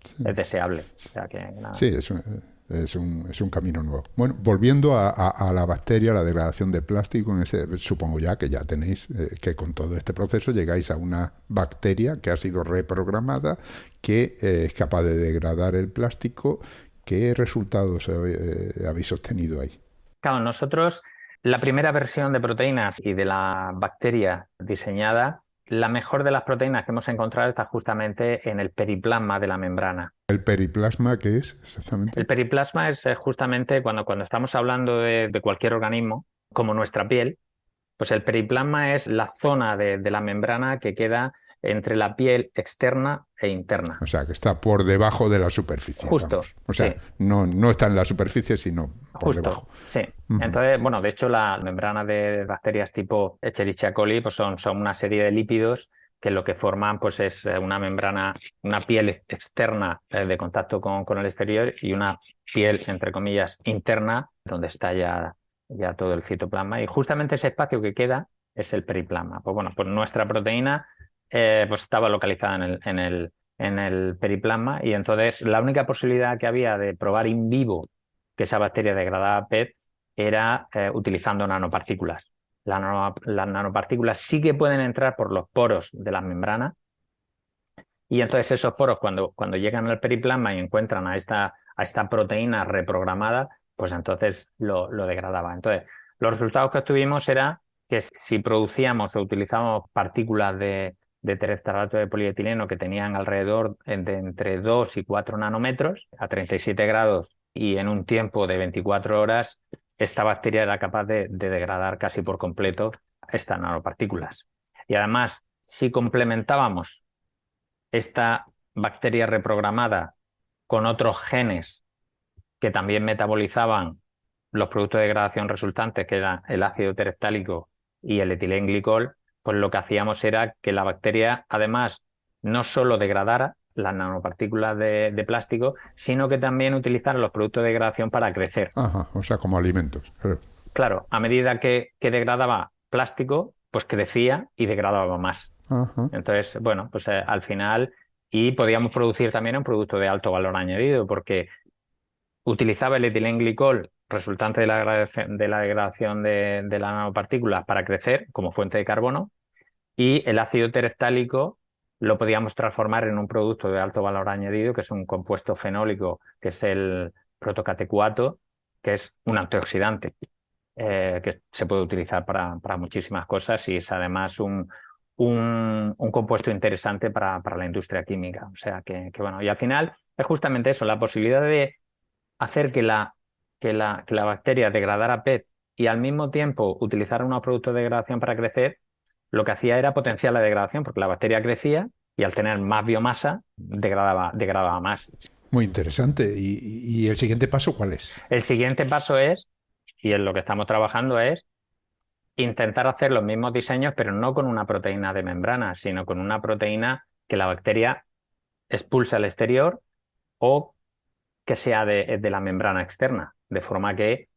Sí. es deseable. O sea que, nada. Sí, es un camino nuevo. Bueno, volviendo a la bacteria, a la degradación de plástico, supongo ya que ya tenéis que con todo este proceso llegáis a una bacteria que ha sido reprogramada, que es capaz de degradar el plástico. ¿Qué resultados habéis obtenido ahí? Claro, nosotros, la primera versión de proteínas y de la bacteria diseñada, la mejor de las proteínas que hemos encontrado está justamente en el periplasma de la membrana. ¿El periplasma qué es exactamente? El periplasma es justamente cuando estamos hablando de cualquier organismo, como nuestra piel, pues el periplasma es la zona de la membrana que queda entre la piel externa e interna. O sea, que está por debajo de la superficie. Justo. Vamos. O sea, sí. no está en la superficie, sino por Justo, debajo. sí. Uh-huh. Entonces, bueno, de hecho, la membrana de bacterias tipo Escherichia coli pues son una serie de lípidos que lo que forman pues es una membrana, una piel externa de contacto con el exterior, y una piel, entre comillas, interna, donde está ya todo el citoplasma. Y justamente ese espacio que queda es el periplasma. Pues bueno, pues nuestra proteína pues estaba localizada en el periplasma, y entonces la única posibilidad que había de probar in vivo que esa bacteria degradaba PET era utilizando nanopartículas. Las nanopartículas sí que pueden entrar por los poros de las membranas, y entonces esos poros cuando llegan al periplasma y encuentran a esta proteína reprogramada, pues entonces lo degradaba. Entonces, los resultados que obtuvimos era que si producíamos o utilizábamos partículas de tereftalato de polietileno que tenían alrededor de entre 2 y 4 nanómetros a 37 grados y en un tiempo de 24 horas, esta bacteria era capaz de degradar casi por completo estas nanopartículas. Y además, si complementábamos esta bacteria reprogramada con otros genes que también metabolizaban los productos de degradación resultantes, que eran el ácido tereftálico y el etilenglicol, pues lo que hacíamos era que la bacteria, además, no solo degradara las nanopartículas de plástico, sino que también utilizara los productos de degradación para crecer. Ajá, o sea, como alimentos. Claro, a medida que degradaba plástico, pues crecía y degradaba más. Ajá. Entonces, bueno, pues al final, y podíamos producir también un producto de alto valor añadido, porque utilizaba el etilenglicol resultante de la degradación de las nanopartículas para crecer como fuente de carbono, y el ácido tereftálico lo podíamos transformar en un producto de alto valor añadido, que es un compuesto fenólico, que es el protocatecuato, que es un antioxidante, que se puede utilizar para muchísimas cosas, y es además un compuesto interesante para la industria química. O sea que bueno, y al final es justamente eso, la posibilidad de hacer que la bacteria degradara PET y al mismo tiempo utilizar unos productos de degradación para crecer, lo que hacía era potenciar la degradación, porque la bacteria crecía y al tener más biomasa degradaba más. Muy interesante. ¿Y el siguiente paso cuál es? El siguiente paso es, y en lo que estamos trabajando es, intentar hacer los mismos diseños, pero no con una proteína de membrana, sino con una proteína que la bacteria expulsa al exterior o que sea de la membrana externa, de forma que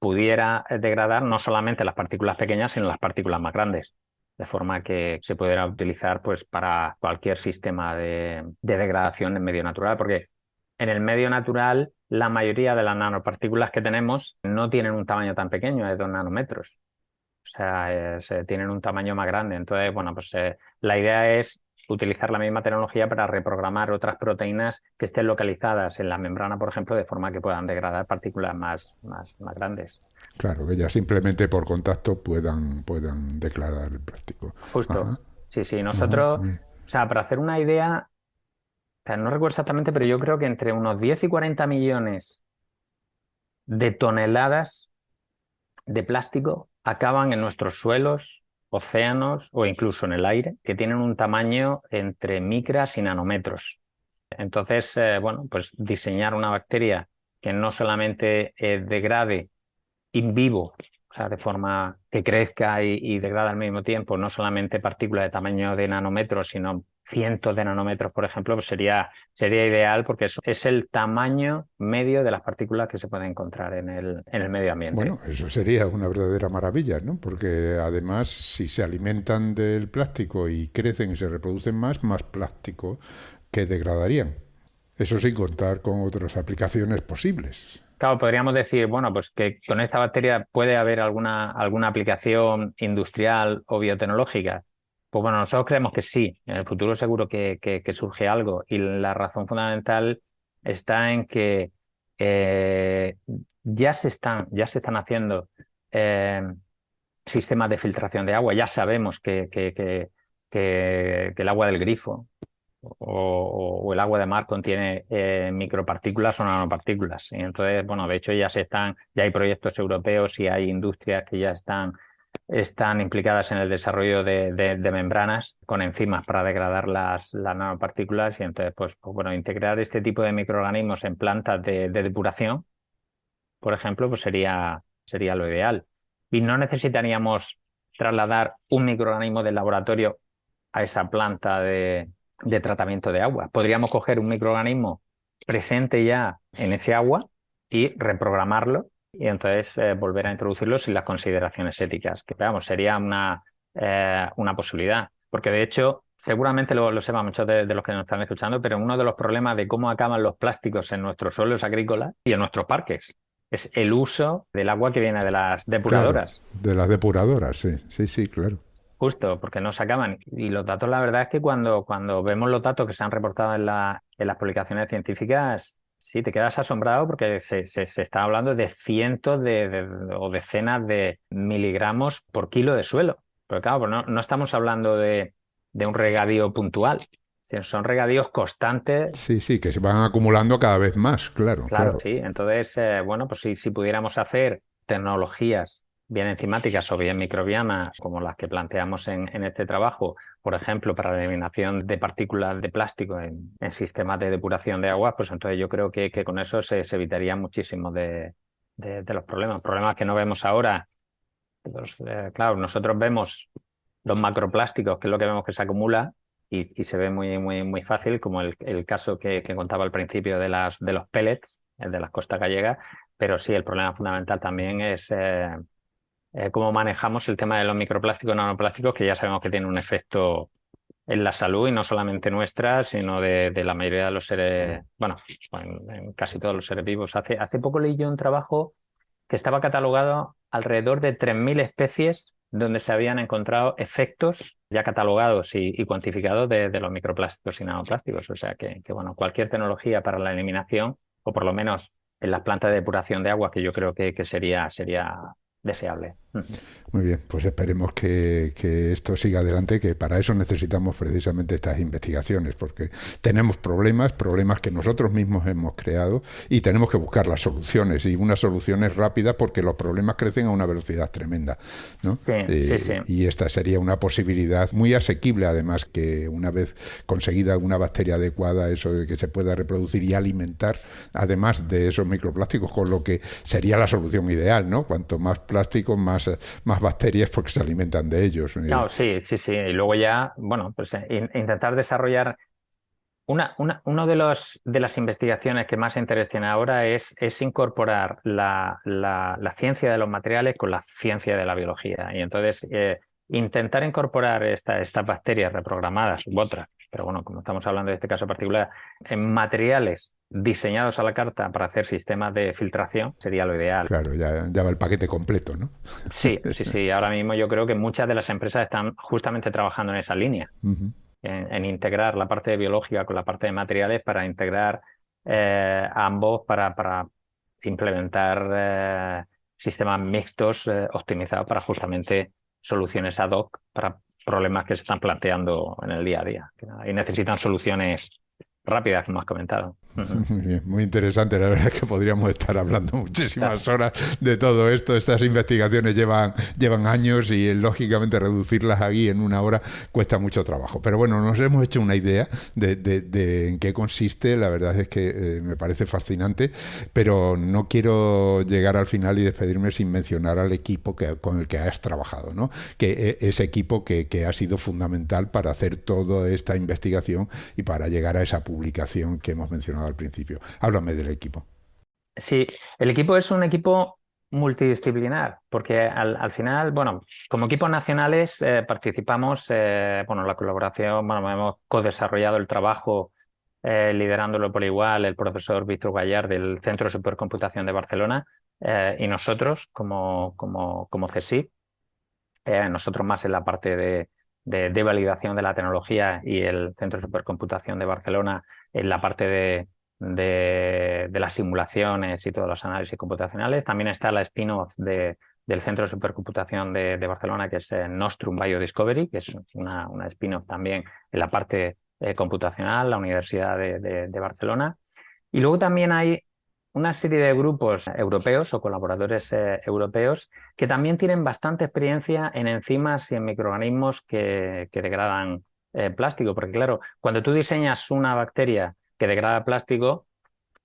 pudiera degradar no solamente las partículas pequeñas, sino las partículas más grandes, de forma que se pudiera utilizar pues, para cualquier sistema de degradación en medio natural, porque en el medio natural la mayoría de las nanopartículas que tenemos no tienen un tamaño tan pequeño, de 2 nanómetros. O sea, tienen un tamaño más grande. Entonces, bueno, pues la idea es utilizar la misma tecnología para reprogramar otras proteínas que estén localizadas en la membrana, por ejemplo, de forma que puedan degradar partículas más grandes. Claro, que ya simplemente por contacto puedan declarar el plástico. Justo. Ajá. Sí. Nosotros, o sea, para hacer una idea, o sea, no recuerdo exactamente, pero yo creo que entre unos 10 y 40 millones de toneladas de plástico acaban en nuestros suelos, océanos o incluso en el aire, que tienen un tamaño entre micras y nanómetros. Entonces, bueno, pues diseñar una bacteria que no solamente degrade in vivo, o sea, de forma que crezca y degrada al mismo tiempo, no solamente partículas de tamaño de nanómetros, sino cientos de nanómetros, por ejemplo, pues sería ideal porque eso es el tamaño medio de las partículas que se pueden encontrar en el medio ambiente. Bueno, eso sería una verdadera maravilla, ¿no? Porque además, si se alimentan del plástico y crecen y se reproducen más plástico que degradarían. Eso sin contar con otras aplicaciones posibles. Claro, podríamos decir, bueno, pues que con esta bacteria puede haber alguna aplicación industrial o biotecnológica. Pues bueno, nosotros creemos que sí, en el futuro seguro que surge algo y la razón fundamental está en que ya se están haciendo sistemas de filtración de agua, ya sabemos que el agua del grifo o el agua de mar contiene micropartículas o nanopartículas. Y entonces, bueno, de hecho ya hay proyectos europeos y hay industrias que ya están implicadas en el desarrollo de membranas con enzimas para degradar las nanopartículas y entonces, pues bueno, integrar este tipo de microorganismos en plantas de depuración, por ejemplo, pues sería lo ideal. Y no necesitaríamos trasladar un microorganismo del laboratorio a esa planta de tratamiento de agua. Podríamos coger un microorganismo presente ya en ese agua y reprogramarlo y entonces volver a introducirlo sin las consideraciones éticas, que veamos, sería una posibilidad. Porque de hecho, seguramente lo sepan muchos de los que nos están escuchando, pero uno de los problemas de cómo acaban los plásticos en nuestros suelos agrícolas y en nuestros parques es el uso del agua que viene de las depuradoras. Claro, de las depuradoras, sí, claro. Justo, porque no se acaban. Y los datos, la verdad es que cuando vemos los datos que se han reportado en las publicaciones científicas, sí, te quedas asombrado porque se está hablando de cientos o decenas de miligramos por kilo de suelo. Pero claro, pues no estamos hablando de un regadío puntual. Son regadíos constantes. Sí, que se van acumulando cada vez más, claro. Sí. Entonces, bueno, pues si pudiéramos hacer tecnologías bien enzimáticas o bien microbianas, como las que planteamos en este trabajo, por ejemplo, para la eliminación de partículas de plástico en sistemas de depuración de aguas, pues entonces yo creo que con eso se evitaría muchísimo de los problemas que no vemos ahora. Pues, claro, nosotros vemos los macroplásticos, que es lo que vemos que se acumula, y se ve muy fácil, como el caso que contaba al principio de los pellets, el de las costas gallegas, pero sí, el problema fundamental también es cómo manejamos el tema de los microplásticos y nanoplásticos, que ya sabemos que tiene un efecto en la salud y no solamente nuestra, sino de la mayoría de los seres, bueno, en casi todos los seres vivos. Hace poco leí yo un trabajo que estaba catalogado alrededor de 3.000 especies donde se habían encontrado efectos ya catalogados y cuantificados de los microplásticos y nanoplásticos. O sea que bueno, cualquier tecnología para la eliminación, o por lo menos en las plantas de depuración de agua, que yo creo que sería deseable. Muy bien, pues esperemos que esto siga adelante, que para eso necesitamos precisamente estas investigaciones, porque tenemos problemas que nosotros mismos hemos creado y tenemos que buscar las soluciones, y unas soluciones rápidas porque los problemas crecen a una velocidad tremenda, ¿no? Sí. Y esta sería una posibilidad muy asequible, además, que una vez conseguida una bacteria adecuada, eso de que se pueda reproducir y alimentar, además de esos microplásticos, con lo que sería la solución ideal, ¿no? Cuanto más plástico, más bacterias, porque se alimentan de ellos. No, sí. Y luego ya, bueno, pues intentar desarrollar uno de las investigaciones que más interés tiene ahora es incorporar la ciencia de los materiales con la ciencia de la biología. Y entonces intentar incorporar estas bacterias reprogramadas u otras, pero bueno, como estamos hablando de este caso particular, en materiales diseñados a la carta para hacer sistemas de filtración sería lo ideal. Claro, ya va el paquete completo, ¿no? Sí. Ahora mismo yo creo que muchas de las empresas están justamente trabajando en esa línea. Uh-huh. En integrar la parte de biológica con la parte de materiales para integrar ambos para implementar sistemas mixtos optimizados para justamente soluciones ad hoc para problemas que se están planteando en el día a día. Y necesitan soluciones rápidas, como has comentado. Muy bien, muy interesante. La verdad es que podríamos estar hablando muchísimas horas de todo esto. Estas investigaciones llevan años y lógicamente reducirlas aquí en una hora cuesta mucho trabajo. Pero bueno, nos hemos hecho una idea de en qué consiste. La verdad es que me parece fascinante, pero no quiero llegar al final y despedirme sin mencionar al equipo con el que has trabajado, ¿no? Que ese equipo que ha sido fundamental para hacer toda esta investigación y para llegar a esa publicación que hemos mencionado al principio. Háblame del equipo. Sí, el equipo es un equipo multidisciplinar, porque al final, bueno, como equipos nacionales participamos, la colaboración, hemos co-desarrollado el trabajo liderándolo por igual el profesor Víctor Gallard del Centro de Supercomputación de Barcelona y nosotros como CSIC, nosotros más en la parte de validación de la tecnología y el Centro de Supercomputación de Barcelona en la parte de las simulaciones y todos los análisis computacionales. También está la spin-off del Centro de Supercomputación de Barcelona, que es Nostrum Biodiscovery, que es una spin-off también en la parte computacional, la Universidad de Barcelona. Y luego también hay una serie de grupos europeos o colaboradores europeos que también tienen bastante experiencia en enzimas y en microorganismos que degradan plástico, porque claro, cuando tú diseñas una bacteria que degrada plástico,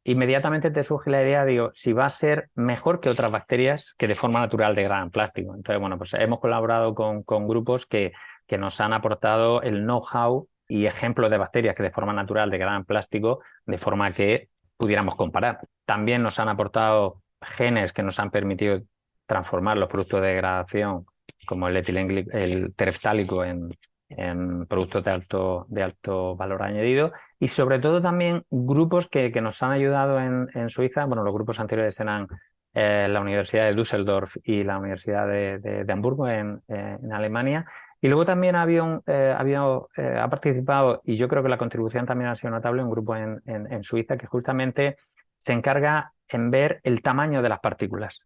inmediatamente te surge la idea, digo, si va a ser mejor que otras bacterias que de forma natural degradan plástico. Entonces, bueno, pues hemos colaborado con grupos que nos han aportado el know-how y ejemplos de bacterias que de forma natural degradan plástico, de forma que pudiéramos comparar. También nos han aportado genes que nos han permitido transformar los productos de degradación, como el tereftálico, en productos de alto valor añadido, y sobre todo también grupos que nos han ayudado en Suiza. Bueno, los grupos anteriores eran la Universidad de Düsseldorf y la Universidad de Hamburgo en Alemania. Y luego también ha participado, y yo creo que la contribución también ha sido notable, un grupo en Suiza que justamente se encarga en ver el tamaño de las partículas.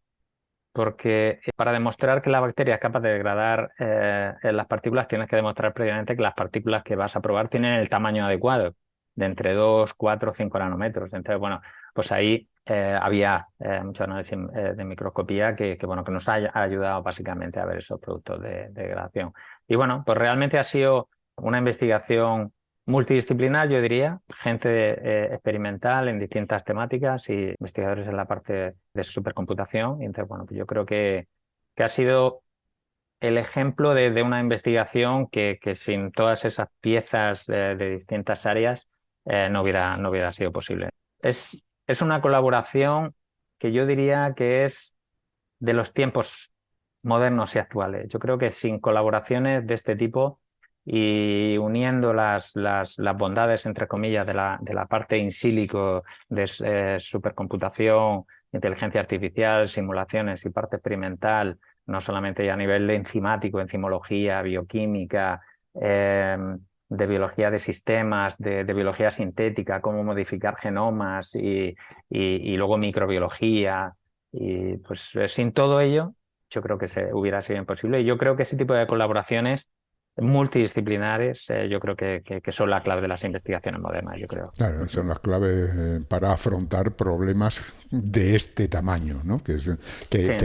Porque para demostrar que la bacteria es capaz de degradar las partículas, tienes que demostrar previamente que las partículas que vas a probar tienen el tamaño adecuado, de entre 2, 4, 5 nanómetros. Entonces, bueno, pues ahí había mucho análisis de microscopía que nos ha ayudado básicamente a ver esos productos de degradación. Y bueno, pues realmente ha sido una investigación multidisciplinar, yo diría, gente experimental en distintas temáticas y investigadores en la parte de supercomputación. Y entonces, bueno, pues yo creo que ha sido el ejemplo de una investigación que sin todas esas piezas de distintas áreas no hubiera sido posible. Es una colaboración que yo diría que es de los tiempos modernos y actuales. Yo creo que sin colaboraciones de este tipo y uniendo las bondades, entre comillas, de la parte in silico de supercomputación, inteligencia artificial, simulaciones y parte experimental, no solamente ya a nivel de enzimático, enzimología, bioquímica, de biología de sistemas, de biología sintética, cómo modificar genomas y luego microbiología. Y pues sin todo ello, yo creo que hubiera sido imposible. Y yo creo que ese tipo de colaboraciones multidisciplinares, yo creo que son la clave de las investigaciones modernas, yo creo. Claro, son las claves para afrontar problemas de este tamaño, ¿no? Que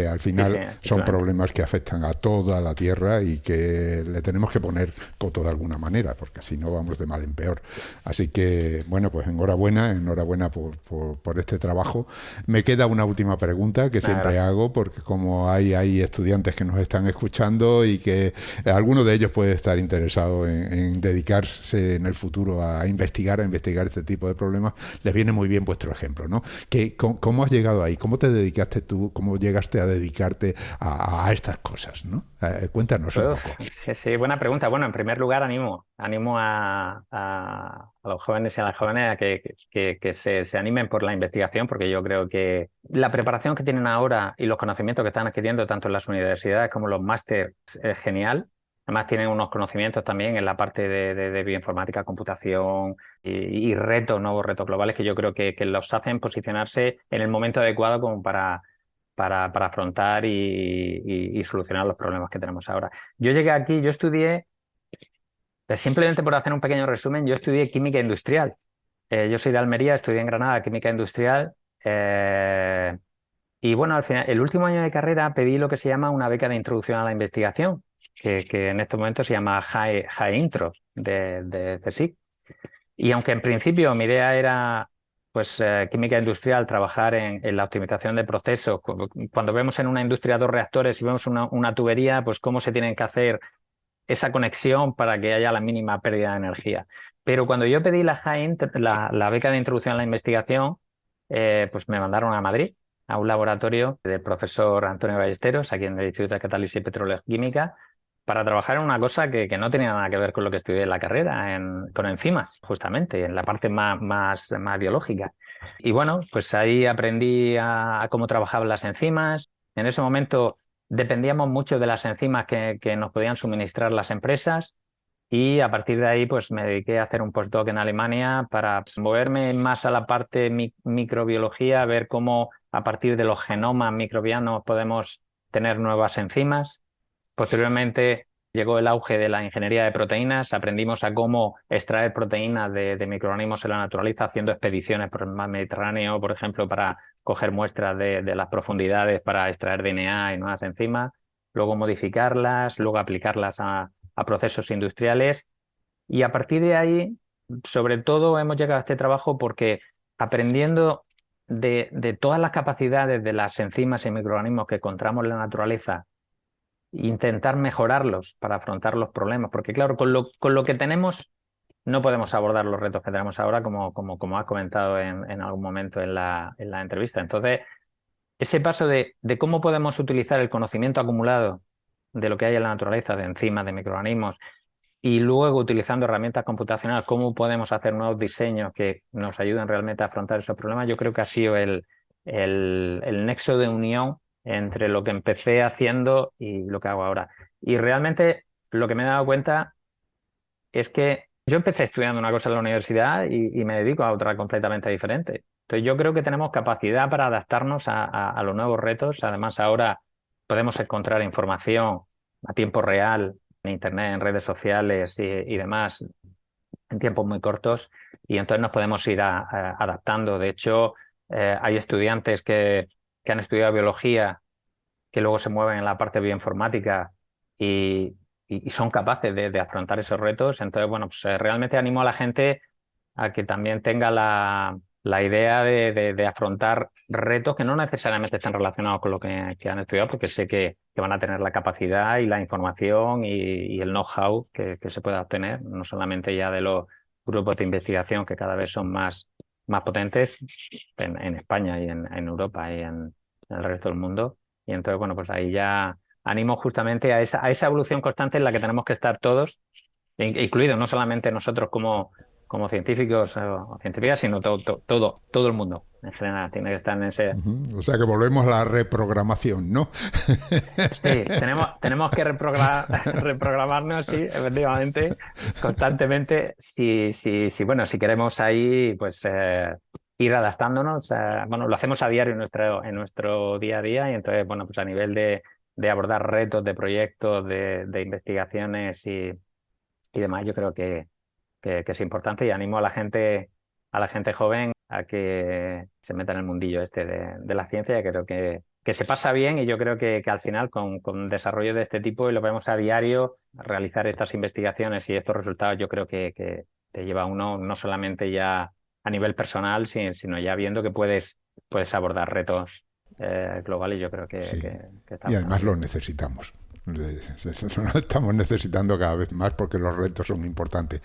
al final son problemas que afectan a toda la Tierra y que le tenemos que poner coto de alguna manera, porque si no vamos de mal en peor. Así que, bueno, pues enhorabuena por este trabajo. Me queda una última pregunta que siempre hago, porque como hay estudiantes que nos están escuchando y que alguno de ellos puede estar interesado en dedicarse en el futuro a investigar este tipo de problemas, les viene muy bien vuestro ejemplo, ¿no? ¿Cómo has llegado ahí? ¿Cómo te dedicaste tú? ¿Cómo llegaste a dedicarte a estas cosas, ¿no? Cuéntanos un poco. Sí, buena pregunta. Bueno, en primer lugar, animo a los jóvenes y a las jóvenes a que se animen por la investigación, porque yo creo que la preparación que tienen ahora y los conocimientos que están adquiriendo tanto en las universidades como en los másteres es genial. Además, tienen unos conocimientos también en la parte de bioinformática, computación y nuevos retos globales que yo creo que los hacen posicionarse en el momento adecuado como para afrontar y solucionar los problemas que tenemos ahora. Yo llegué aquí, yo estudié, simplemente por hacer un pequeño resumen, yo estudié química industrial. Yo soy de Almería, estudié en Granada química industrial. Y bueno, al final, el último año de carrera pedí lo que se llama una beca de introducción a la investigación, que en este momento se llama JAE Intro de CSIC. Y aunque en principio mi idea era química industrial, trabajar en la optimización de procesos, cuando vemos en una industria 2 reactores y vemos una tubería, pues cómo se tienen que hacer esa conexión para que haya la mínima pérdida de energía. Pero cuando yo pedí la beca de introducción a la investigación, pues me mandaron a Madrid, a un laboratorio del profesor Antonio Ballesteros, aquí en el Instituto de Catálisis y Petroquímica, para trabajar en una cosa que no tenía nada que ver con lo que estudié en la carrera, con enzimas, justamente, en la parte más biológica. Y bueno, pues ahí aprendí a cómo trabajaban las enzimas. En ese momento dependíamos mucho de las enzimas que nos podían suministrar las empresas. Y a partir de ahí, pues me dediqué a hacer un postdoc en Alemania para moverme más a la parte microbiología, ver cómo a partir de los genomas microbianos podemos tener nuevas enzimas. Posteriormente llegó el auge de la ingeniería de proteínas, aprendimos a cómo extraer proteínas de microorganismos en la naturaleza, haciendo expediciones por el mar Mediterráneo, por ejemplo, para coger muestras de las profundidades para extraer DNA y nuevas enzimas, luego modificarlas, luego aplicarlas a procesos industriales. Y a partir de ahí, sobre todo, hemos llegado a este trabajo porque aprendiendo de todas las capacidades de las enzimas y microorganismos que encontramos en la naturaleza, intentar mejorarlos para afrontar los problemas, porque claro, con lo que tenemos no podemos abordar los retos que tenemos ahora, como has comentado en algún momento en la entrevista. Entonces, ese paso de cómo podemos utilizar el conocimiento acumulado de lo que hay en la naturaleza, de enzimas, de microorganismos, y luego utilizando herramientas computacionales, cómo podemos hacer nuevos diseños que nos ayuden realmente a afrontar esos problemas, yo creo que ha sido el nexo de unión entre lo que empecé haciendo y lo que hago ahora. Y realmente lo que me he dado cuenta es que yo empecé estudiando una cosa en la universidad y me dedico a otra completamente diferente. Entonces yo creo que tenemos capacidad para adaptarnos a los nuevos retos. Además ahora podemos encontrar información a tiempo real en Internet, en redes sociales y demás en tiempos muy cortos, y entonces nos podemos ir adaptando. De hecho, hay estudiantes que han estudiado biología que luego se mueven en la parte bioinformática y son capaces de afrontar esos retos. Entonces, bueno, pues realmente animo a la gente a que también tenga la idea de afrontar retos que no necesariamente estén relacionados con lo que han estudiado, porque sé que van a tener la capacidad y la información y el know-how que se pueda obtener, no solamente ya de los grupos de investigación que cada vez son más potentes en España y en Europa y en el resto del mundo. Y entonces, bueno, pues ahí ya animo justamente a esa evolución constante en la que tenemos que estar todos, incluidos no solamente nosotros como científicos o científicas, sino todo el mundo en general tiene que estar en ese... O sea que volvemos a la reprogramación, ¿no? Sí, tenemos que reprogramarnos, sí, efectivamente, constantemente, si queremos ahí, pues ir adaptándonos. Bueno, lo hacemos a diario en nuestro día a día, y entonces, bueno, pues a nivel de de abordar retos de proyectos, de investigaciones y demás, yo creo que es importante, y animo a la gente joven a que se meta en el mundillo este de la ciencia. Y creo que se pasa bien, y yo creo que al final con desarrollo de este tipo, y lo vemos a diario, realizar estas investigaciones y estos resultados, yo creo que te lleva a uno no solamente ya a nivel personal, sino ya viendo que puedes abordar retos globales. Yo creo que, sí. que está Y además bien. lo necesitamos. Lo estamos necesitando cada vez más porque los retos son importantes.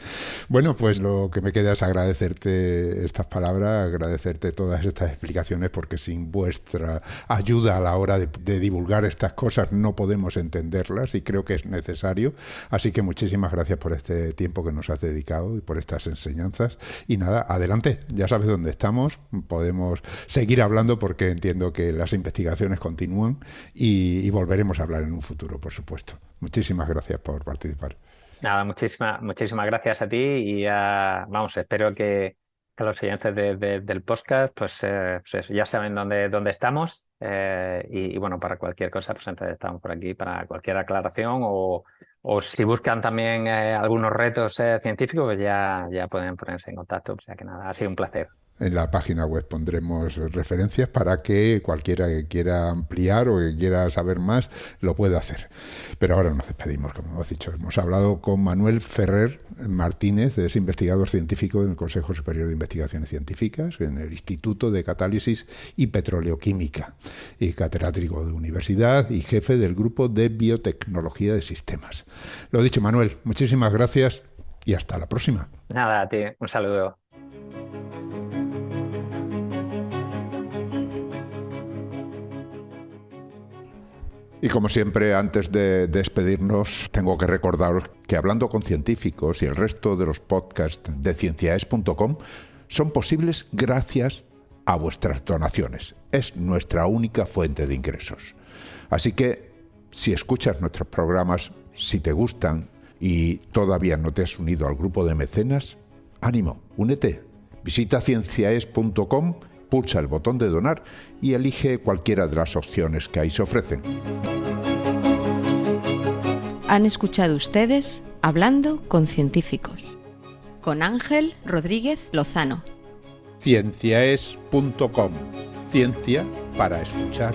Bueno, pues lo que me queda es agradecerte estas palabras, agradecerte todas estas explicaciones, porque sin vuestra ayuda a la hora de divulgar estas cosas no podemos entenderlas, y creo que es necesario. Así que muchísimas gracias por este tiempo que nos has dedicado y por estas enseñanzas. Y nada, adelante, ya sabes dónde estamos, podemos seguir hablando, porque entiendo que las investigaciones continúan y volveremos a hablar en un futuro, por supuesto. Muchísimas gracias por participar. Nada, muchísimas gracias a ti, y espero que los oyentes del podcast pues eso, ya saben dónde estamos, y bueno, para cualquier cosa pues entonces estamos por aquí para cualquier aclaración, o si buscan también algunos retos científicos, pues ya pueden ponerse en contacto. O sea que nada, ha sido un placer. En la página web pondremos referencias para que cualquiera que quiera ampliar o que quiera saber más lo pueda hacer. Pero ahora nos despedimos, como hemos dicho. Hemos hablado con Manuel Ferrer Martínez, es investigador científico en el Consejo Superior de Investigaciones Científicas, en el Instituto de Catálisis y Petroleoquímica, y catedrático de universidad y jefe del Grupo de Biotecnología de Sistemas. Lo dicho, Manuel, muchísimas gracias y hasta la próxima. Nada, a ti, un saludo. Y como siempre, antes de despedirnos, tengo que recordaros que Hablando con Científicos y el resto de los podcasts de cienciaes.com son posibles gracias a vuestras donaciones. Es nuestra única fuente de ingresos. Así que, si escuchas nuestros programas, si te gustan y todavía no te has unido al grupo de mecenas, ánimo, únete. Visita cienciaes.com, pulsa el botón de donar y elige cualquiera de las opciones que ahí se ofrecen. Han escuchado ustedes Hablando con Científicos, con Ángel Rodríguez Lozano. Cienciaes.com, ciencia para escuchar.